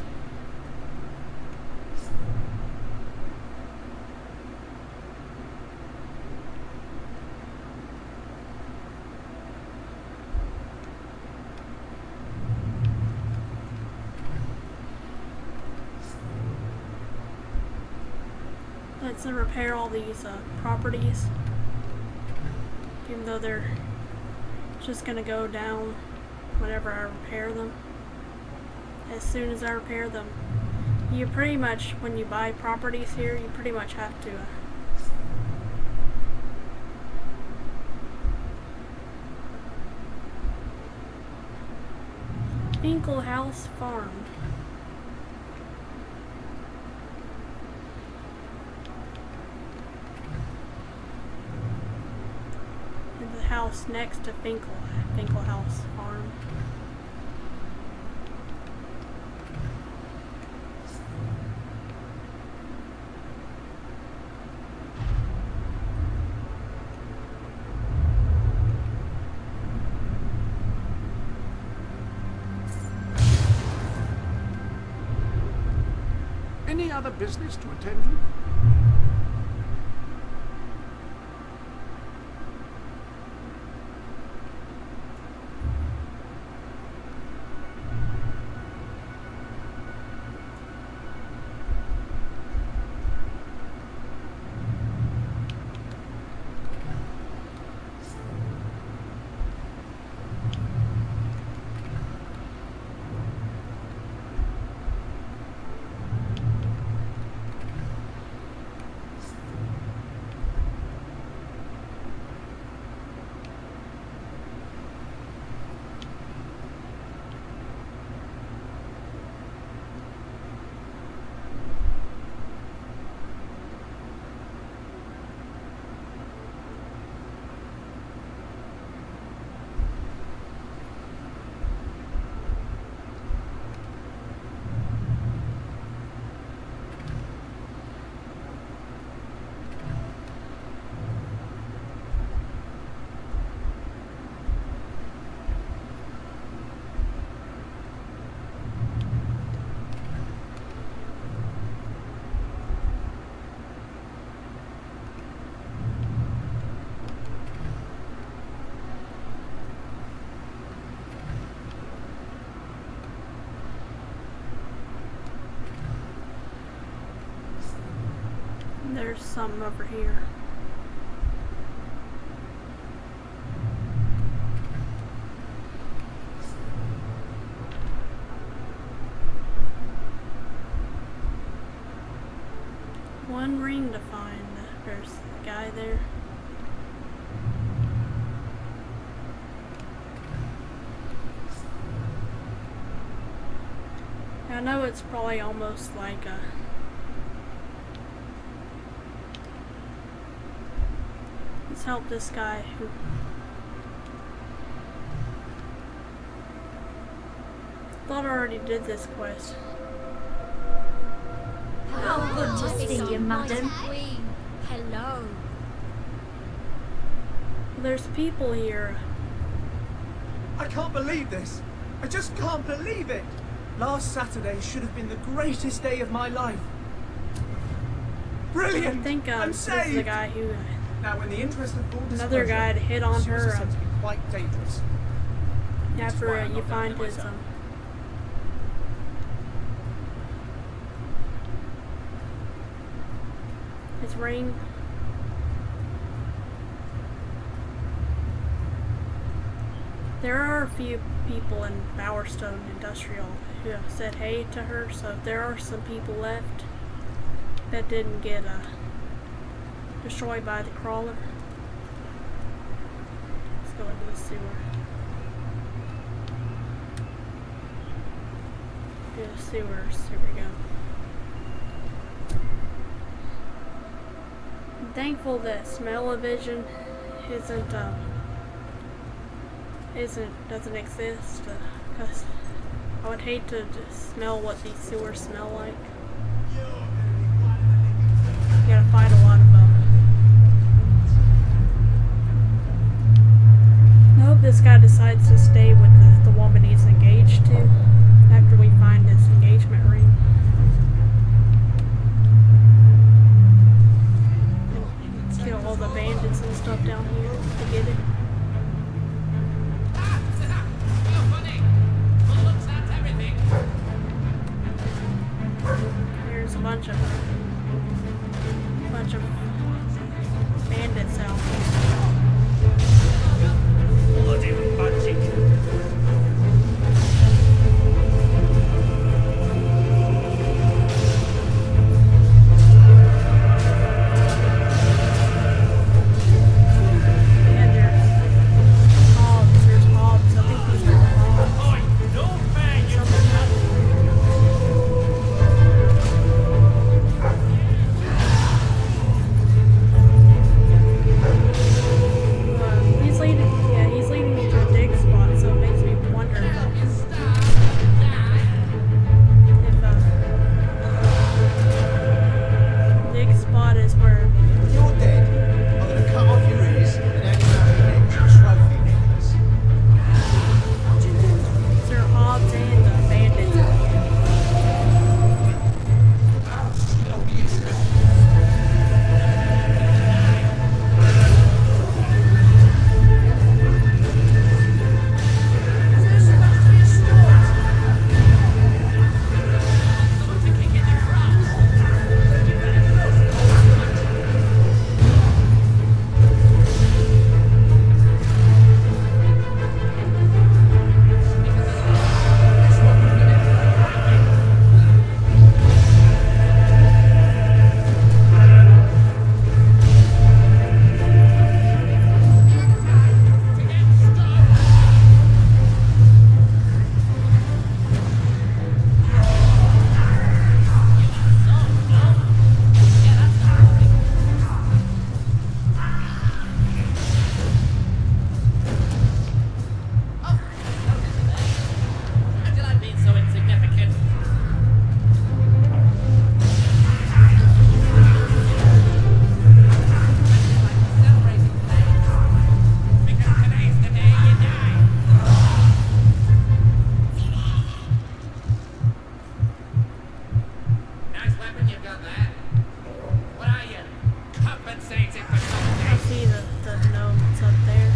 lets them repair all these properties, even though they're just gonna go down whenever I repair them. As soon as I repair them, you pretty much, when you buy properties here, you pretty much have to Inkle House Farm. And the house next to Finkel House Farm. Any other business to attend to? There's some over here. One ring to find. There's a guy there. I know it's probably almost like a let's help this guy who thought I already did this quest. How good to see you, madam. Hello. There's people here. I can't believe this. I just can't believe it. Last Saturday should have been the greatest day of my life. Brilliant! I think I'm this saved. is the guy who Now, in the interest of full another disclosure, guy had hit on her suicide can be quite dangerous. That's why after I'm you not find doing it his myself. his ring. There are a few people in Bowerstone Industrial who have said hey to her, so there are some people left that didn't get destroyed by the crawler. Let's go into the sewer. Yeah, sewers. Here we go. I'm thankful that smell-o-vision doesn't exist, because I would hate to just smell what these sewers smell like. You gotta fight a lot of them. I hope this guy decides to stay with the woman he's engaged to after we find his engagement ring. And kill all the bandits and stuff down here to get it. There's a bunch of bunch of bandits out here. Bloody magic. There's hobs. I think these are hobs. Oi, no fair, you He's leading me to a dig spot, so it makes me wonder if dig spot is where You're dead. I'm gonna cut off your ears and have you marry next trophy necklace. there are hobs and bandits out here. Until I've been so insignificant. Celebrating today. Because today's the day you die. Nice weapon you've got there. What are you? Compensating for I something? see the gnome that's up there.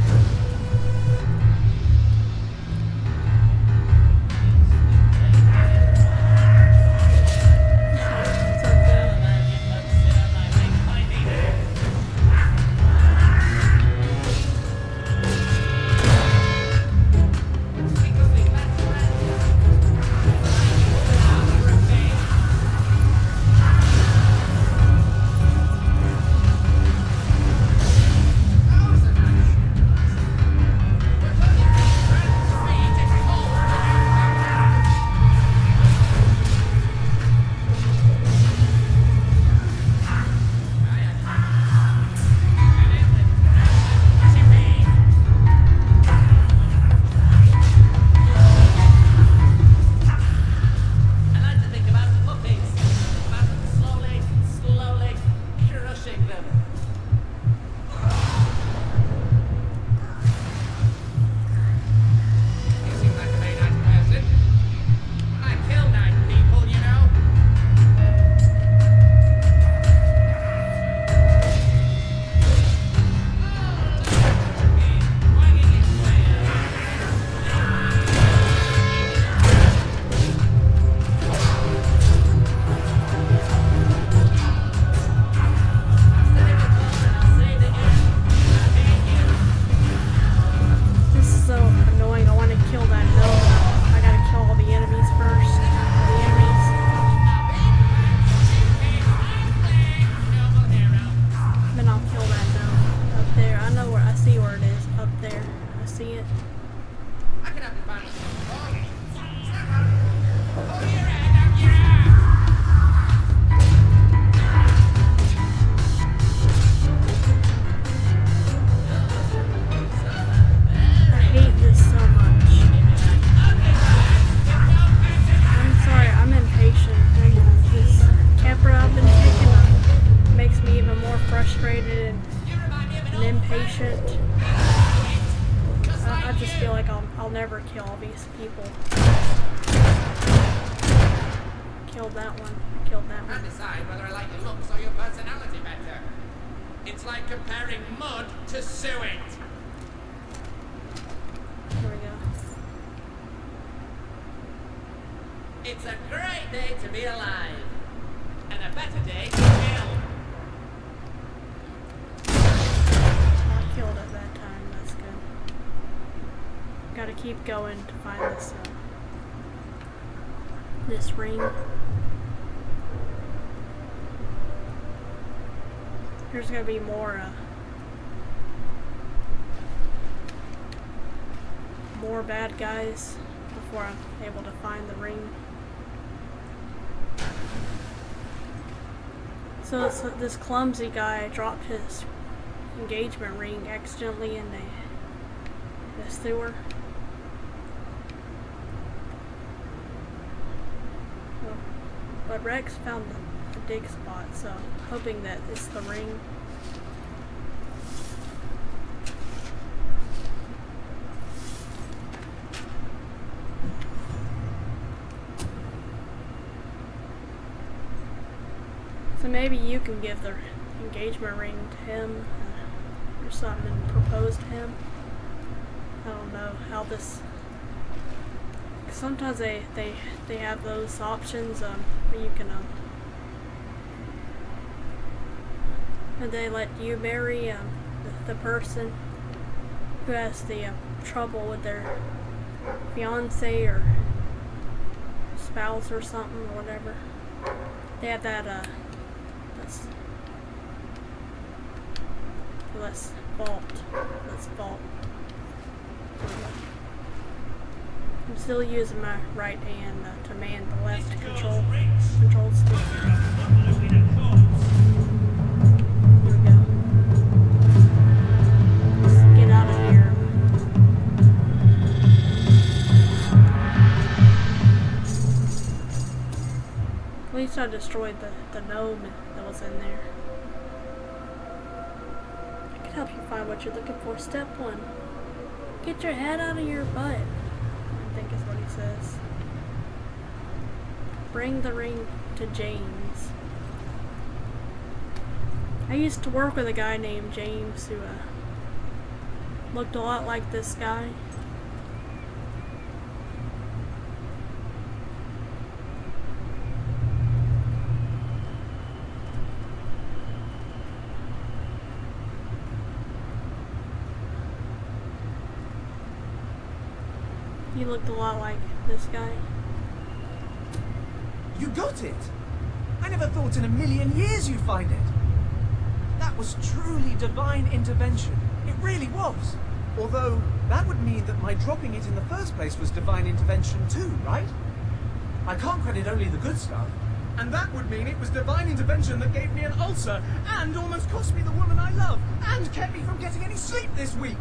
It's up there. I like to think about puppies, about slowly crushing them. You seem like a very nice person. I kill nice people, you know. This is so annoying. I want to kill that gnome. I gotta kill all the enemies first. The enemies. Then I'll kill that gnome up there. I know where. I see where it is. Up there. I see it. I can have you find I hate this so much. I'm sorry, I'm impatient. And this camper I've been taking makes me even more frustrated and impatient. I just feel like I'll never kill all these people. Killed that one. I killed that I one. decide whether I like your looks or your personality better. It's like comparing mud to suet. Here we go. It's a great day to be alive. And a better day to kill. keep going to find this ring. There's gonna be more bad guys before I'm able to find the ring. So this clumsy guy dropped his engagement ring accidentally in the sewer. Well, but Rex found the dig spot, so hoping that it's the ring. So maybe you can give the engagement ring to him or something and propose to him. I don't know how this... Sometimes they have those options where you can and they let you marry the person who has the trouble with their fiance or spouse or something or whatever. They have that let's vault. I'm still using my right hand to man the left control stick. Here we go. Let's get out of here. At least I destroyed the gnome that was in there. I can help you find what you're looking for. Step 1. Get your head out of your butt. I think is what he says. Bring the ring to James. I used to work with a guy named James who looked a lot like this guy. He looked a lot like this guy. You got it! I never thought in a million years you'd find it. That was truly divine intervention. It really was. Although, that would mean that my dropping it in the first place was divine intervention too, right? I can't credit only the good stuff. And that would mean it was divine intervention that gave me an ulcer, and almost cost me the woman I love, and kept me from getting any sleep this week.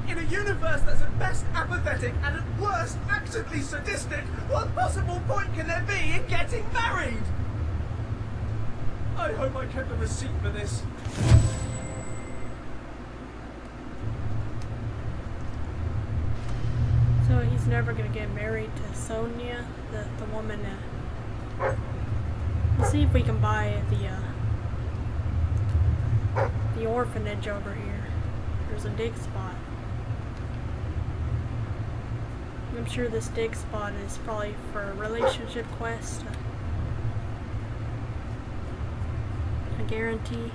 In a universe that's at best apathetic and at worst actively sadistic, what possible point can there be in getting married? I hope I kept a receipt for this. So he's never gonna get married to Sonia, the woman. Let's see if we can buy the orphanage over here. There's a dig spot. I'm sure this dig spot is probably for a relationship quest. I guarantee.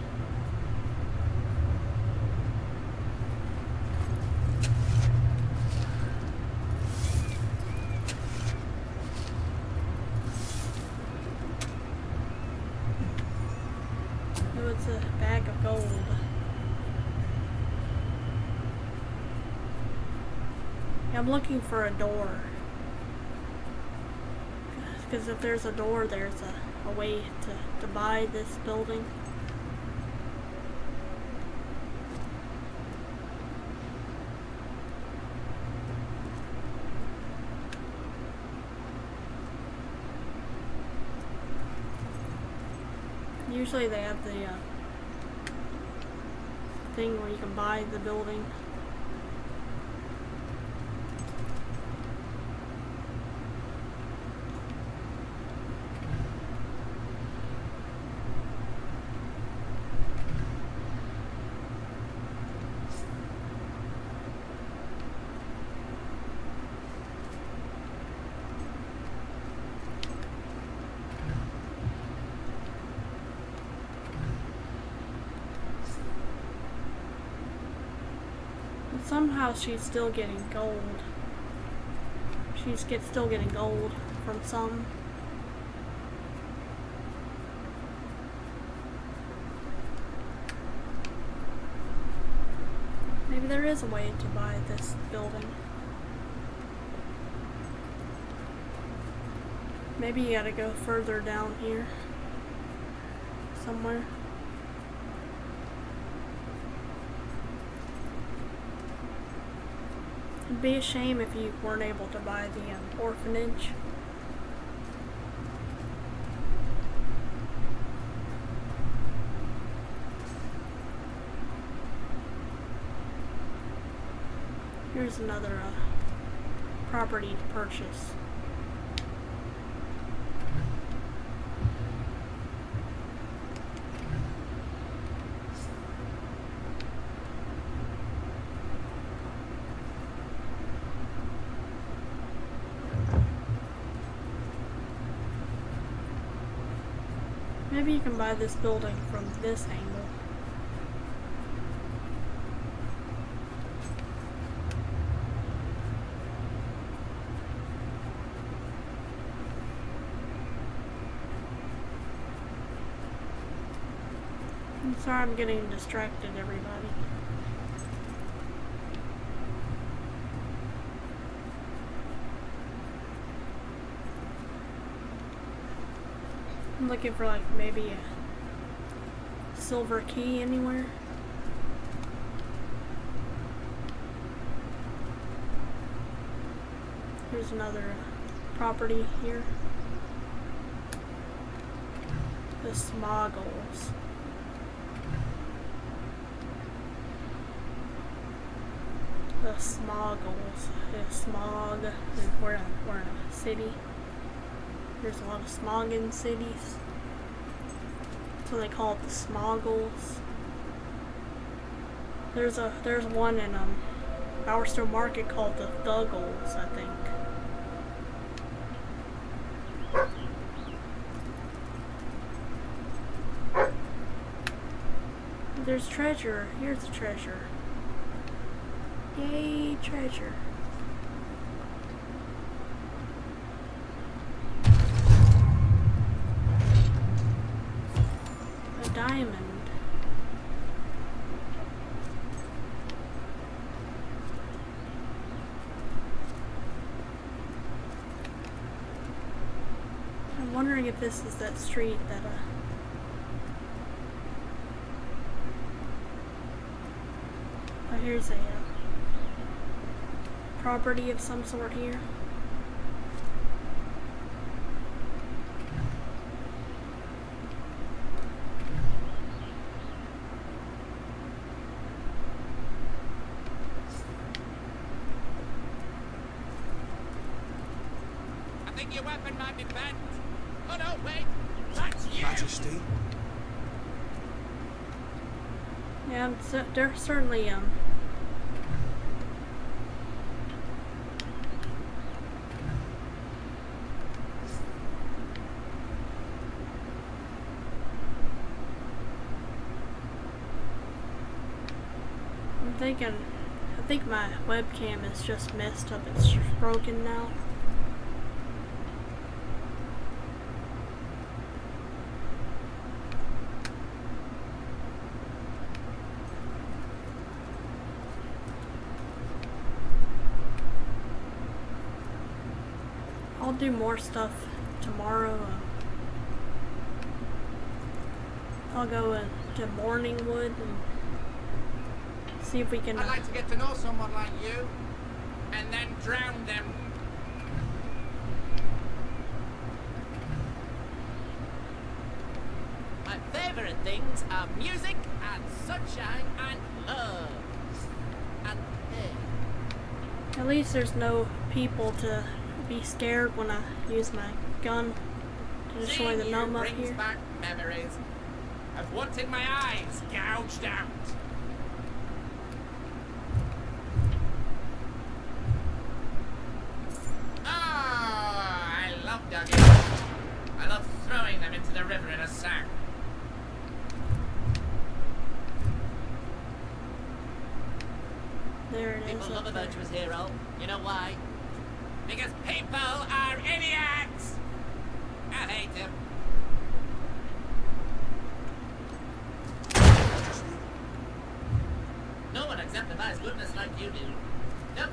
Oh, it's a bag of gold. I'm looking for a door. Because if there's a door, there's a way to buy this building. Usually they have the thing where you can buy the building. Somehow she's still getting gold. still getting gold from some. Maybe there is a way to buy this building. Maybe you gotta go further down here. Somewhere. It'd be a shame if you weren't able to buy the orphanage. Here's another property to purchase. Maybe you can buy this building from this angle. I'm sorry I'm getting distracted, everybody. I'm looking for like maybe a silver key anywhere. Here's another property here. The Smoggles. The Smoggles. The smog. We're in a city. There's a lot of smog in cities. So they call it the Smoggles. There's one in Bowerstone Market called the Thuggles, I think. There's treasure. Here's the treasure. Yay, treasure. A diamond. I'm wondering if this is that street that oh, here's a property of some sort here. I think your weapon might be bent. Oh no, wait, that's you! Majesty. Yeah, they're certainly I think my webcam is just messed up. It's broken now. I'll do more stuff tomorrow. I'll go to Morningwood and see if we can. I'd like to get to know someone like you, and then drown them. My favorite things are music and sunshine and love. And hey. At least there's no people to be scared when I use my gun to destroy the gnome up brings here. back memories of wanting my eyes gouged out. I love duggies. I love throwing them into the river in a sack. There it is. People love a up there. virtuous hero. You know why? Because people are idiots! I hate them. No one exemplifies goodness like you do. Nope.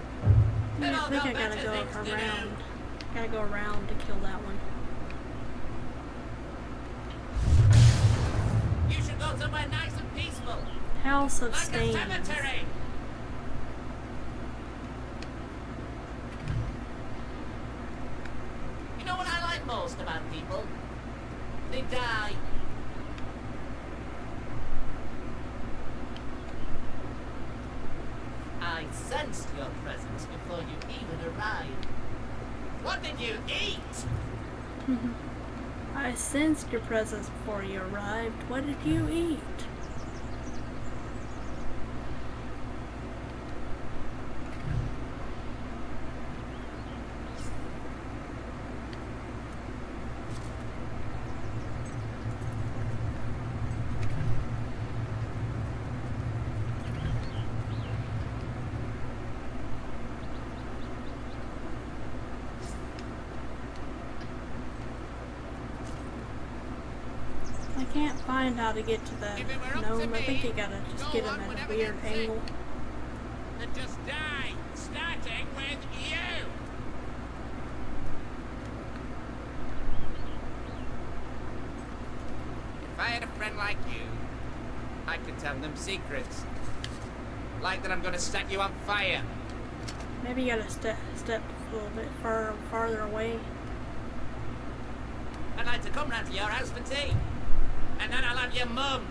They've I all think got I gotta better go things to do. around. Gotta go around to kill that one. You should go somewhere nice and peaceful. House of Like a Stains. cemetery. You know what I like most about people? They die. I sensed your presence before you even arrived. What did you eat? I sensed your presence before you arrived. What did you eat? I can't find how to get to the gnome. I think you gotta just get him at a weird angle. And just die, starting with you. If I had a friend like you, I could tell them secrets. Like that I'm gonna set you on fire. Maybe you gotta step a little bit farther away. I'd like to come round to your house for tea. And then I'll have your mum.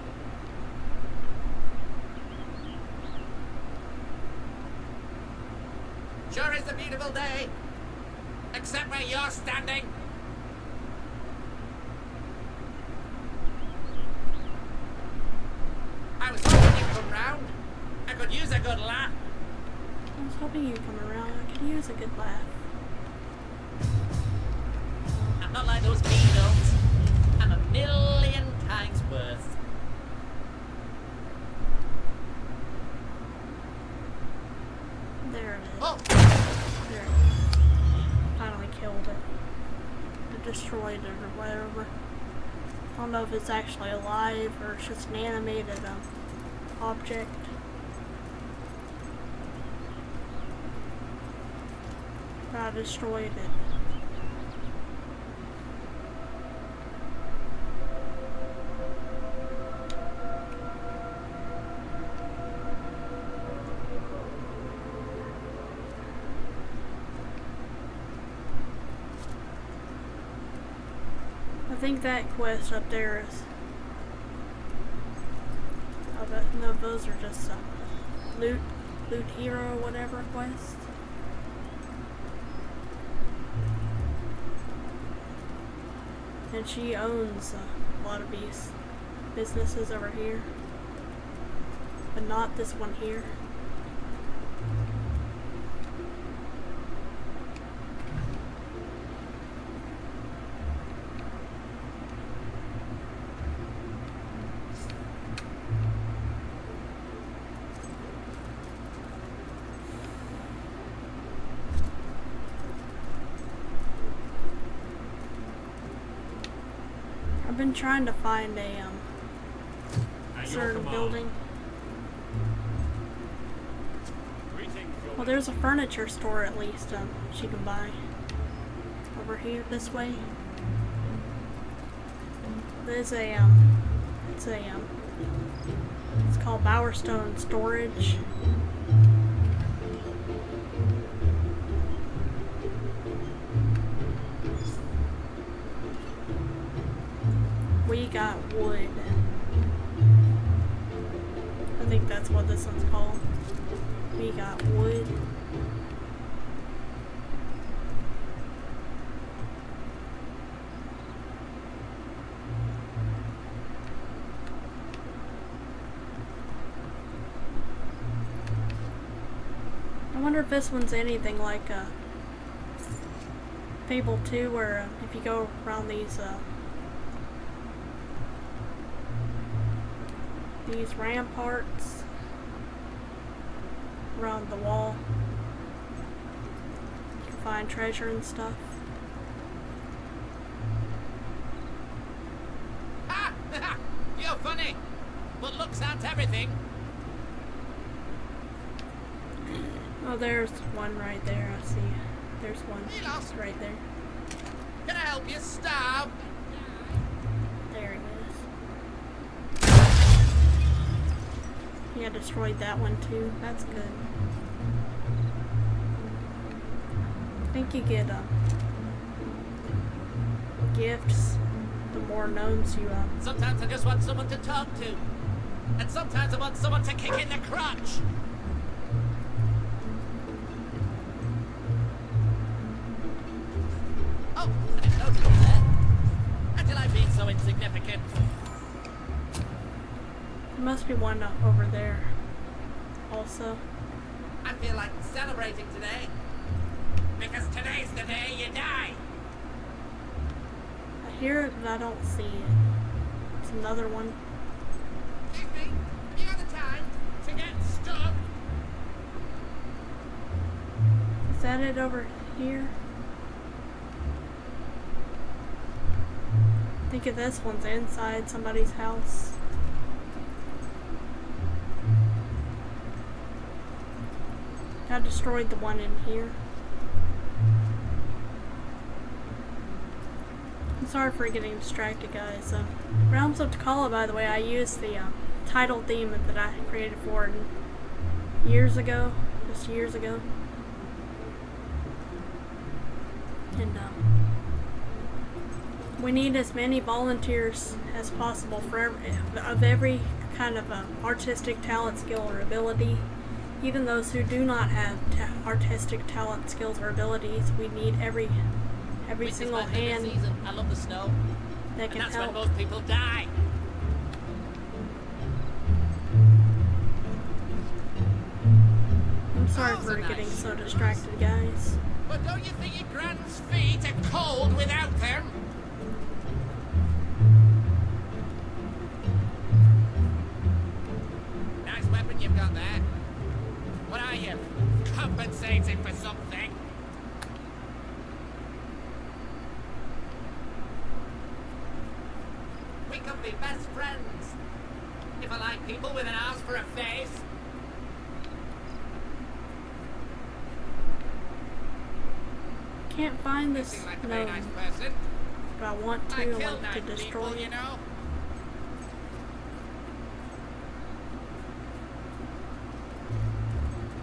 Sure is a beautiful day. Except where you're standing. I was hoping you'd come round. I could use a good laugh. I was hoping you'd come around. I could use a good laugh. I'm not like those mean gnomes. I'm a million times worse. There it is. Oh! There it is. Finally killed it. It destroyed it or whatever. I don't know if it's actually alive or it's just an animated object. But I destroyed it. I think that quest up there is. Oh, no, those are just loot hero, whatever quest. And she owns a lot of these businesses over here, but not this one here. I've been trying to find a certain building. Well, there's a furniture store at least she can buy over here this way. There's a it's called Bowerstone Storage. We got wood. I think that's what this one's called. We got wood. I wonder if this one's anything like Fable 2, where if you go around these ramparts around the wall, you can find treasure and stuff. Ha! You're funny, but looks aren't everything. Oh, there's one right there. I see. There's one. You lost. Right there. Can I help you starve? There he is. Yeah, destroyed that one too. That's good. I think you get gifts the more gnomes you Sometimes I just want someone to talk to. And sometimes I want someone to kick in the crotch. Oh, I didn't notice you there. How'd you like being so insignificant? There must be one over there also. I feel like celebrating today. Because today's the day you die. I hear it, but I don't see it. It's another one. Excuse me, you got the time to get stuck? Is that it over here? I think if this one's inside somebody's house. I destroyed the one in here. I'm sorry for getting distracted, guys. Realms of Takala, by the way, I used the title theme that I created for it years ago. Just years ago. And we need as many volunteers as possible for every kind of artistic talent, skill, or ability. Even those who do not have artistic talent, skills, or abilities, we need every single hand season. I love the snow. That can and that's help. when most people die. I'm sorry for getting so distracted, guys. But don't you think your grand's feet are cold without them? Nice weapon you've got there. What are you? Compensating for something? We could be best friends. If I like people with an ass for a face. Can't find You this seem like a very gnome, nice person. but I want to. I I kill want to nice destroy people, you it. know.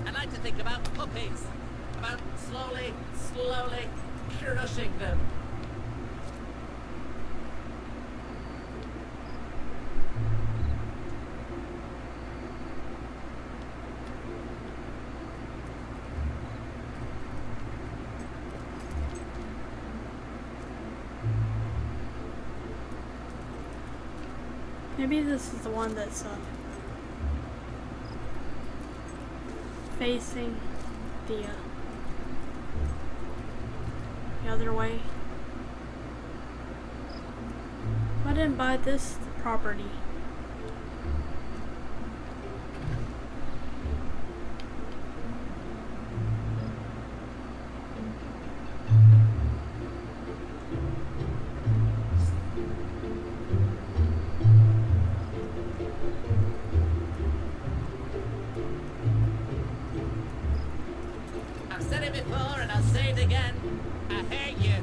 I like to think about puppies. About slowly crushing them. Maybe this is the one that's facing the other way. I didn't buy this property. I've said it before and I'll say it again. I hate you.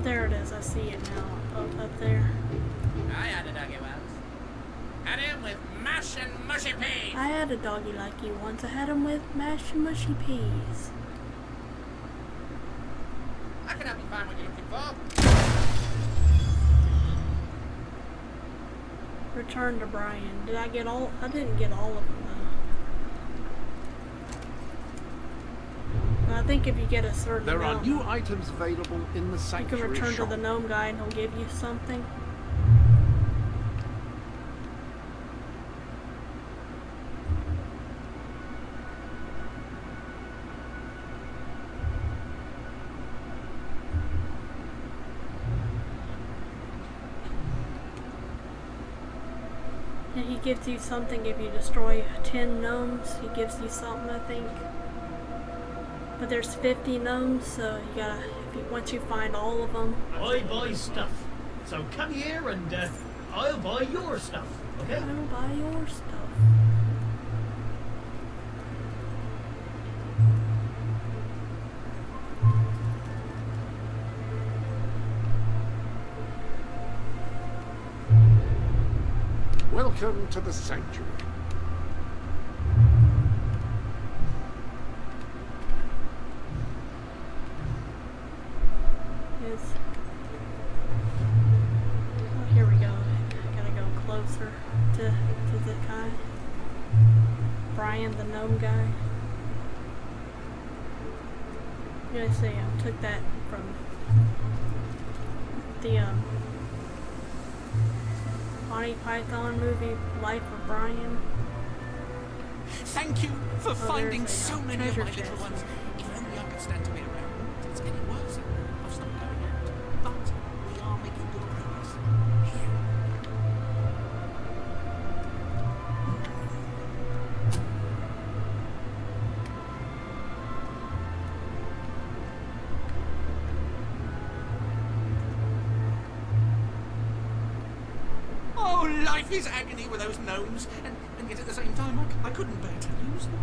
There it is. I see it now. Up there. I had a doggy once. Had him with mash and mushy peas. I had a doggy like you once. I had him with mashed and mushy peas. I can help you find what you're looking for. Return to Brian. Did I get all? I didn't get all of them though. I think if you get a certain There are amount, new items available in the you can sanctuary return shop. to the gnome guy and he'll give you something. And he gives you something if you destroy 10 gnomes. He gives you something, I think. But there's 50 gnomes, so you gotta, once you find all of them. I buy stuff. So come here and I'll buy your stuff, okay? I'll buy your stuff. Welcome to the sanctuary. Yes. Oh, here we go. Gotta go closer to the guy. Brian, the gnome guy. You guys see, I took that from the Monty Python movie, Life of Brian. Thank you for finding there's a, so many of treasure my little chest. ones. If only I could stand to be around. It's getting worse. I've stopped going out. But we are making good progress. Here. Oh, life is agony with those gnomes, and yet at the same time I couldn't bear to lose them.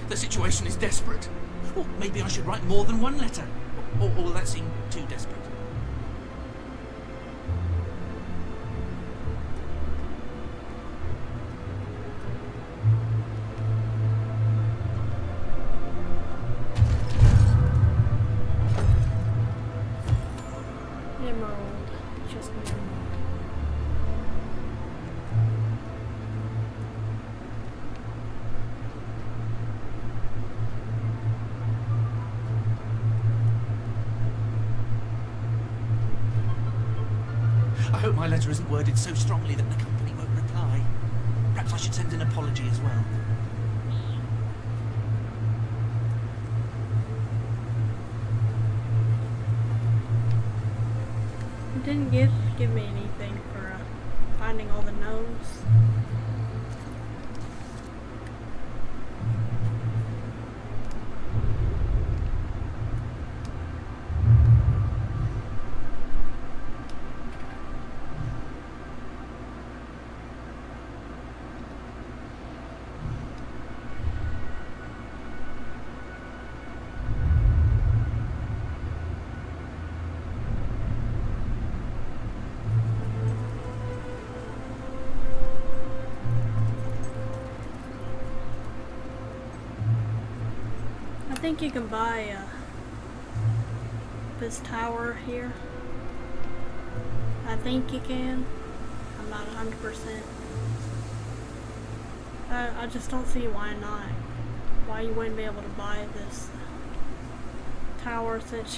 The situation is desperate. Or maybe I should write more than one letter. Or will that seem too desperate? Emerald. Just an emerald. I hope my letter isn't worded so strongly that the company won't reply. Perhaps I should send an apology as well. You didn't give me anything for finding all the gnomes. I think you can buy this tower here. I think you can. I'm not 100%. I just don't see why not. Why you wouldn't be able to buy this tower since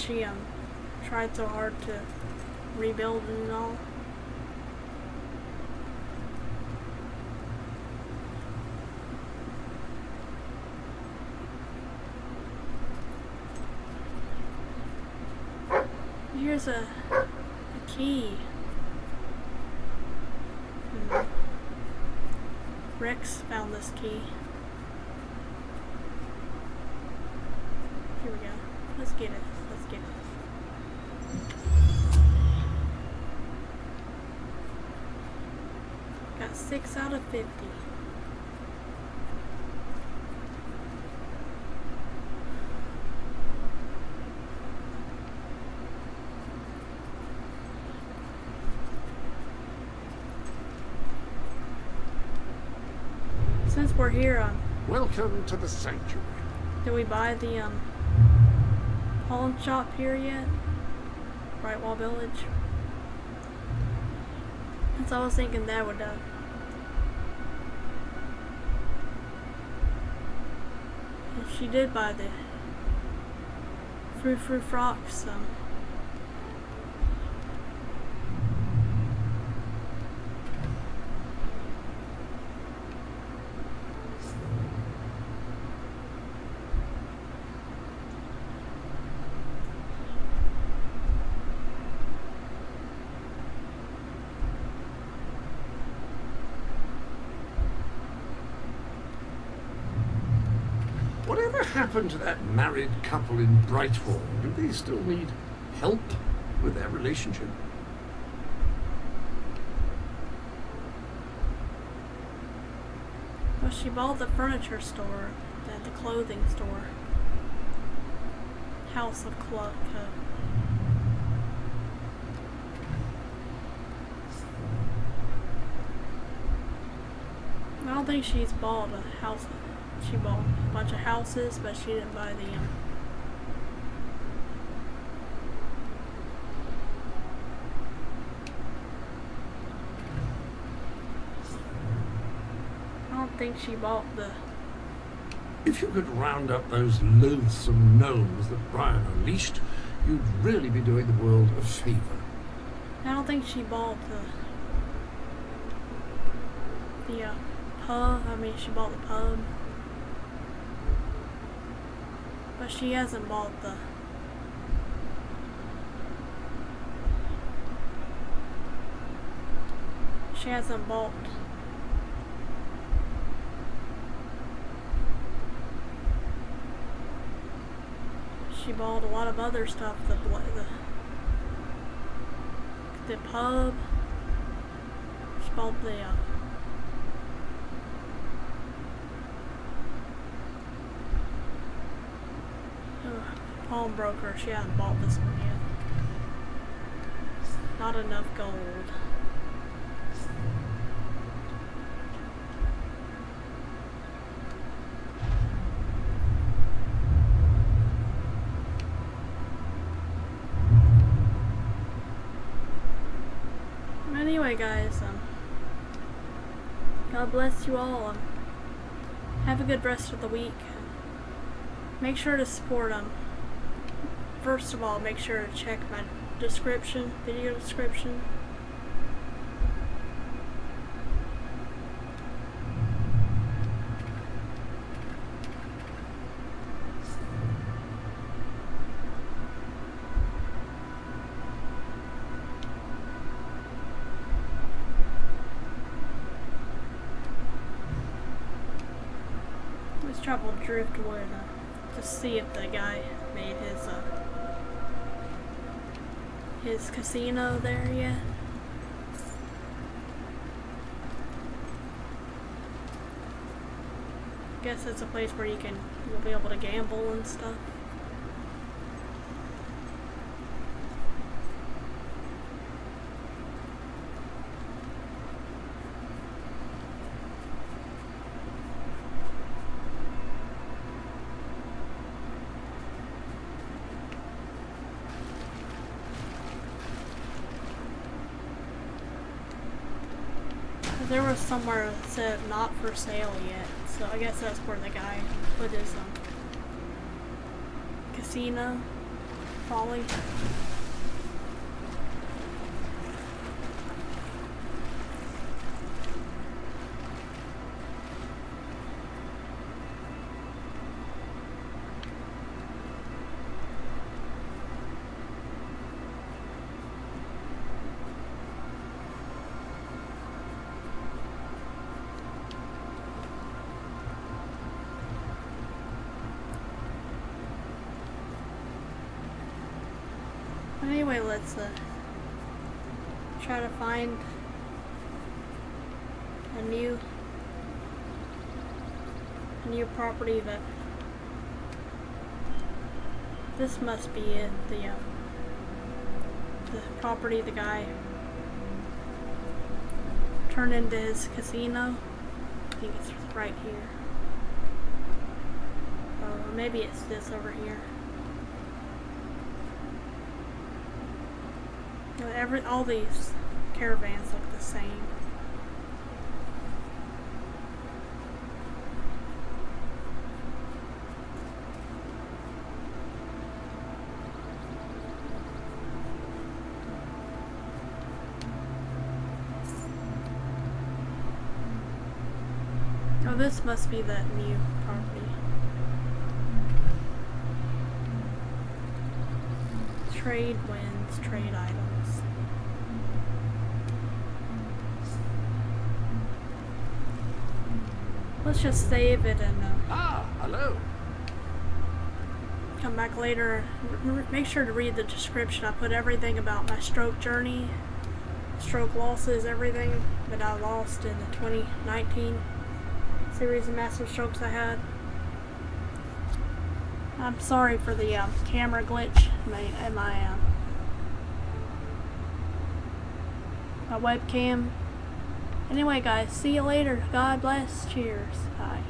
she tried so hard to rebuild it and all. Here's a key. Rex found this key. Here we go. Let's get it. Let's get it. Got 6 out of 50. Since we're here, Welcome to the sanctuary. did we buy the pawn shop here yet? Brightwall Village. So I was thinking that would she did buy the frou frocks, so Whatever happened to that married couple in Brightwall? Do they still need help with their relationship? Well, she bought the furniture store, the clothing store. House of Cluck. I don't think she's bought a house. She bought a bunch of houses, but she didn't buy the I don't think she bought the... If you could round up those loathsome gnomes that Brian unleashed, you'd really be doing the world a favor. I don't think she bought the pub. I mean, she bought the pub. But she hasn't bought the... She hasn't bought... She bought a lot of other stuff. The pub. She bought the pawnbroker. She hasn't bought this one yet. Not enough gold. Anyway, guys, God bless you all. Have a good rest of the week. Make sure to support them. First of all, make sure to check my video description. Let's travel Driftwood to see if the guy made his casino there yet. I guess it's a place where you'll be able to gamble and stuff. There was somewhere that said not for sale yet, so I guess that's where the guy put his casino, probably. Anyway, let's try to find a new property that this must be it. The property the guy turned into his casino. I think it's right here. Or maybe it's this over here. All these caravans look the same. Oh, this must be that new property. Trade winds, trade items. Let's just save it and hello. come back later. Make sure to read the description. I put everything about my stroke journey, stroke losses, everything that I lost in the 2019 series of massive strokes I had. I'm sorry for the camera glitch in my webcam. Anyway, guys, see you later. God bless. Cheers. Bye.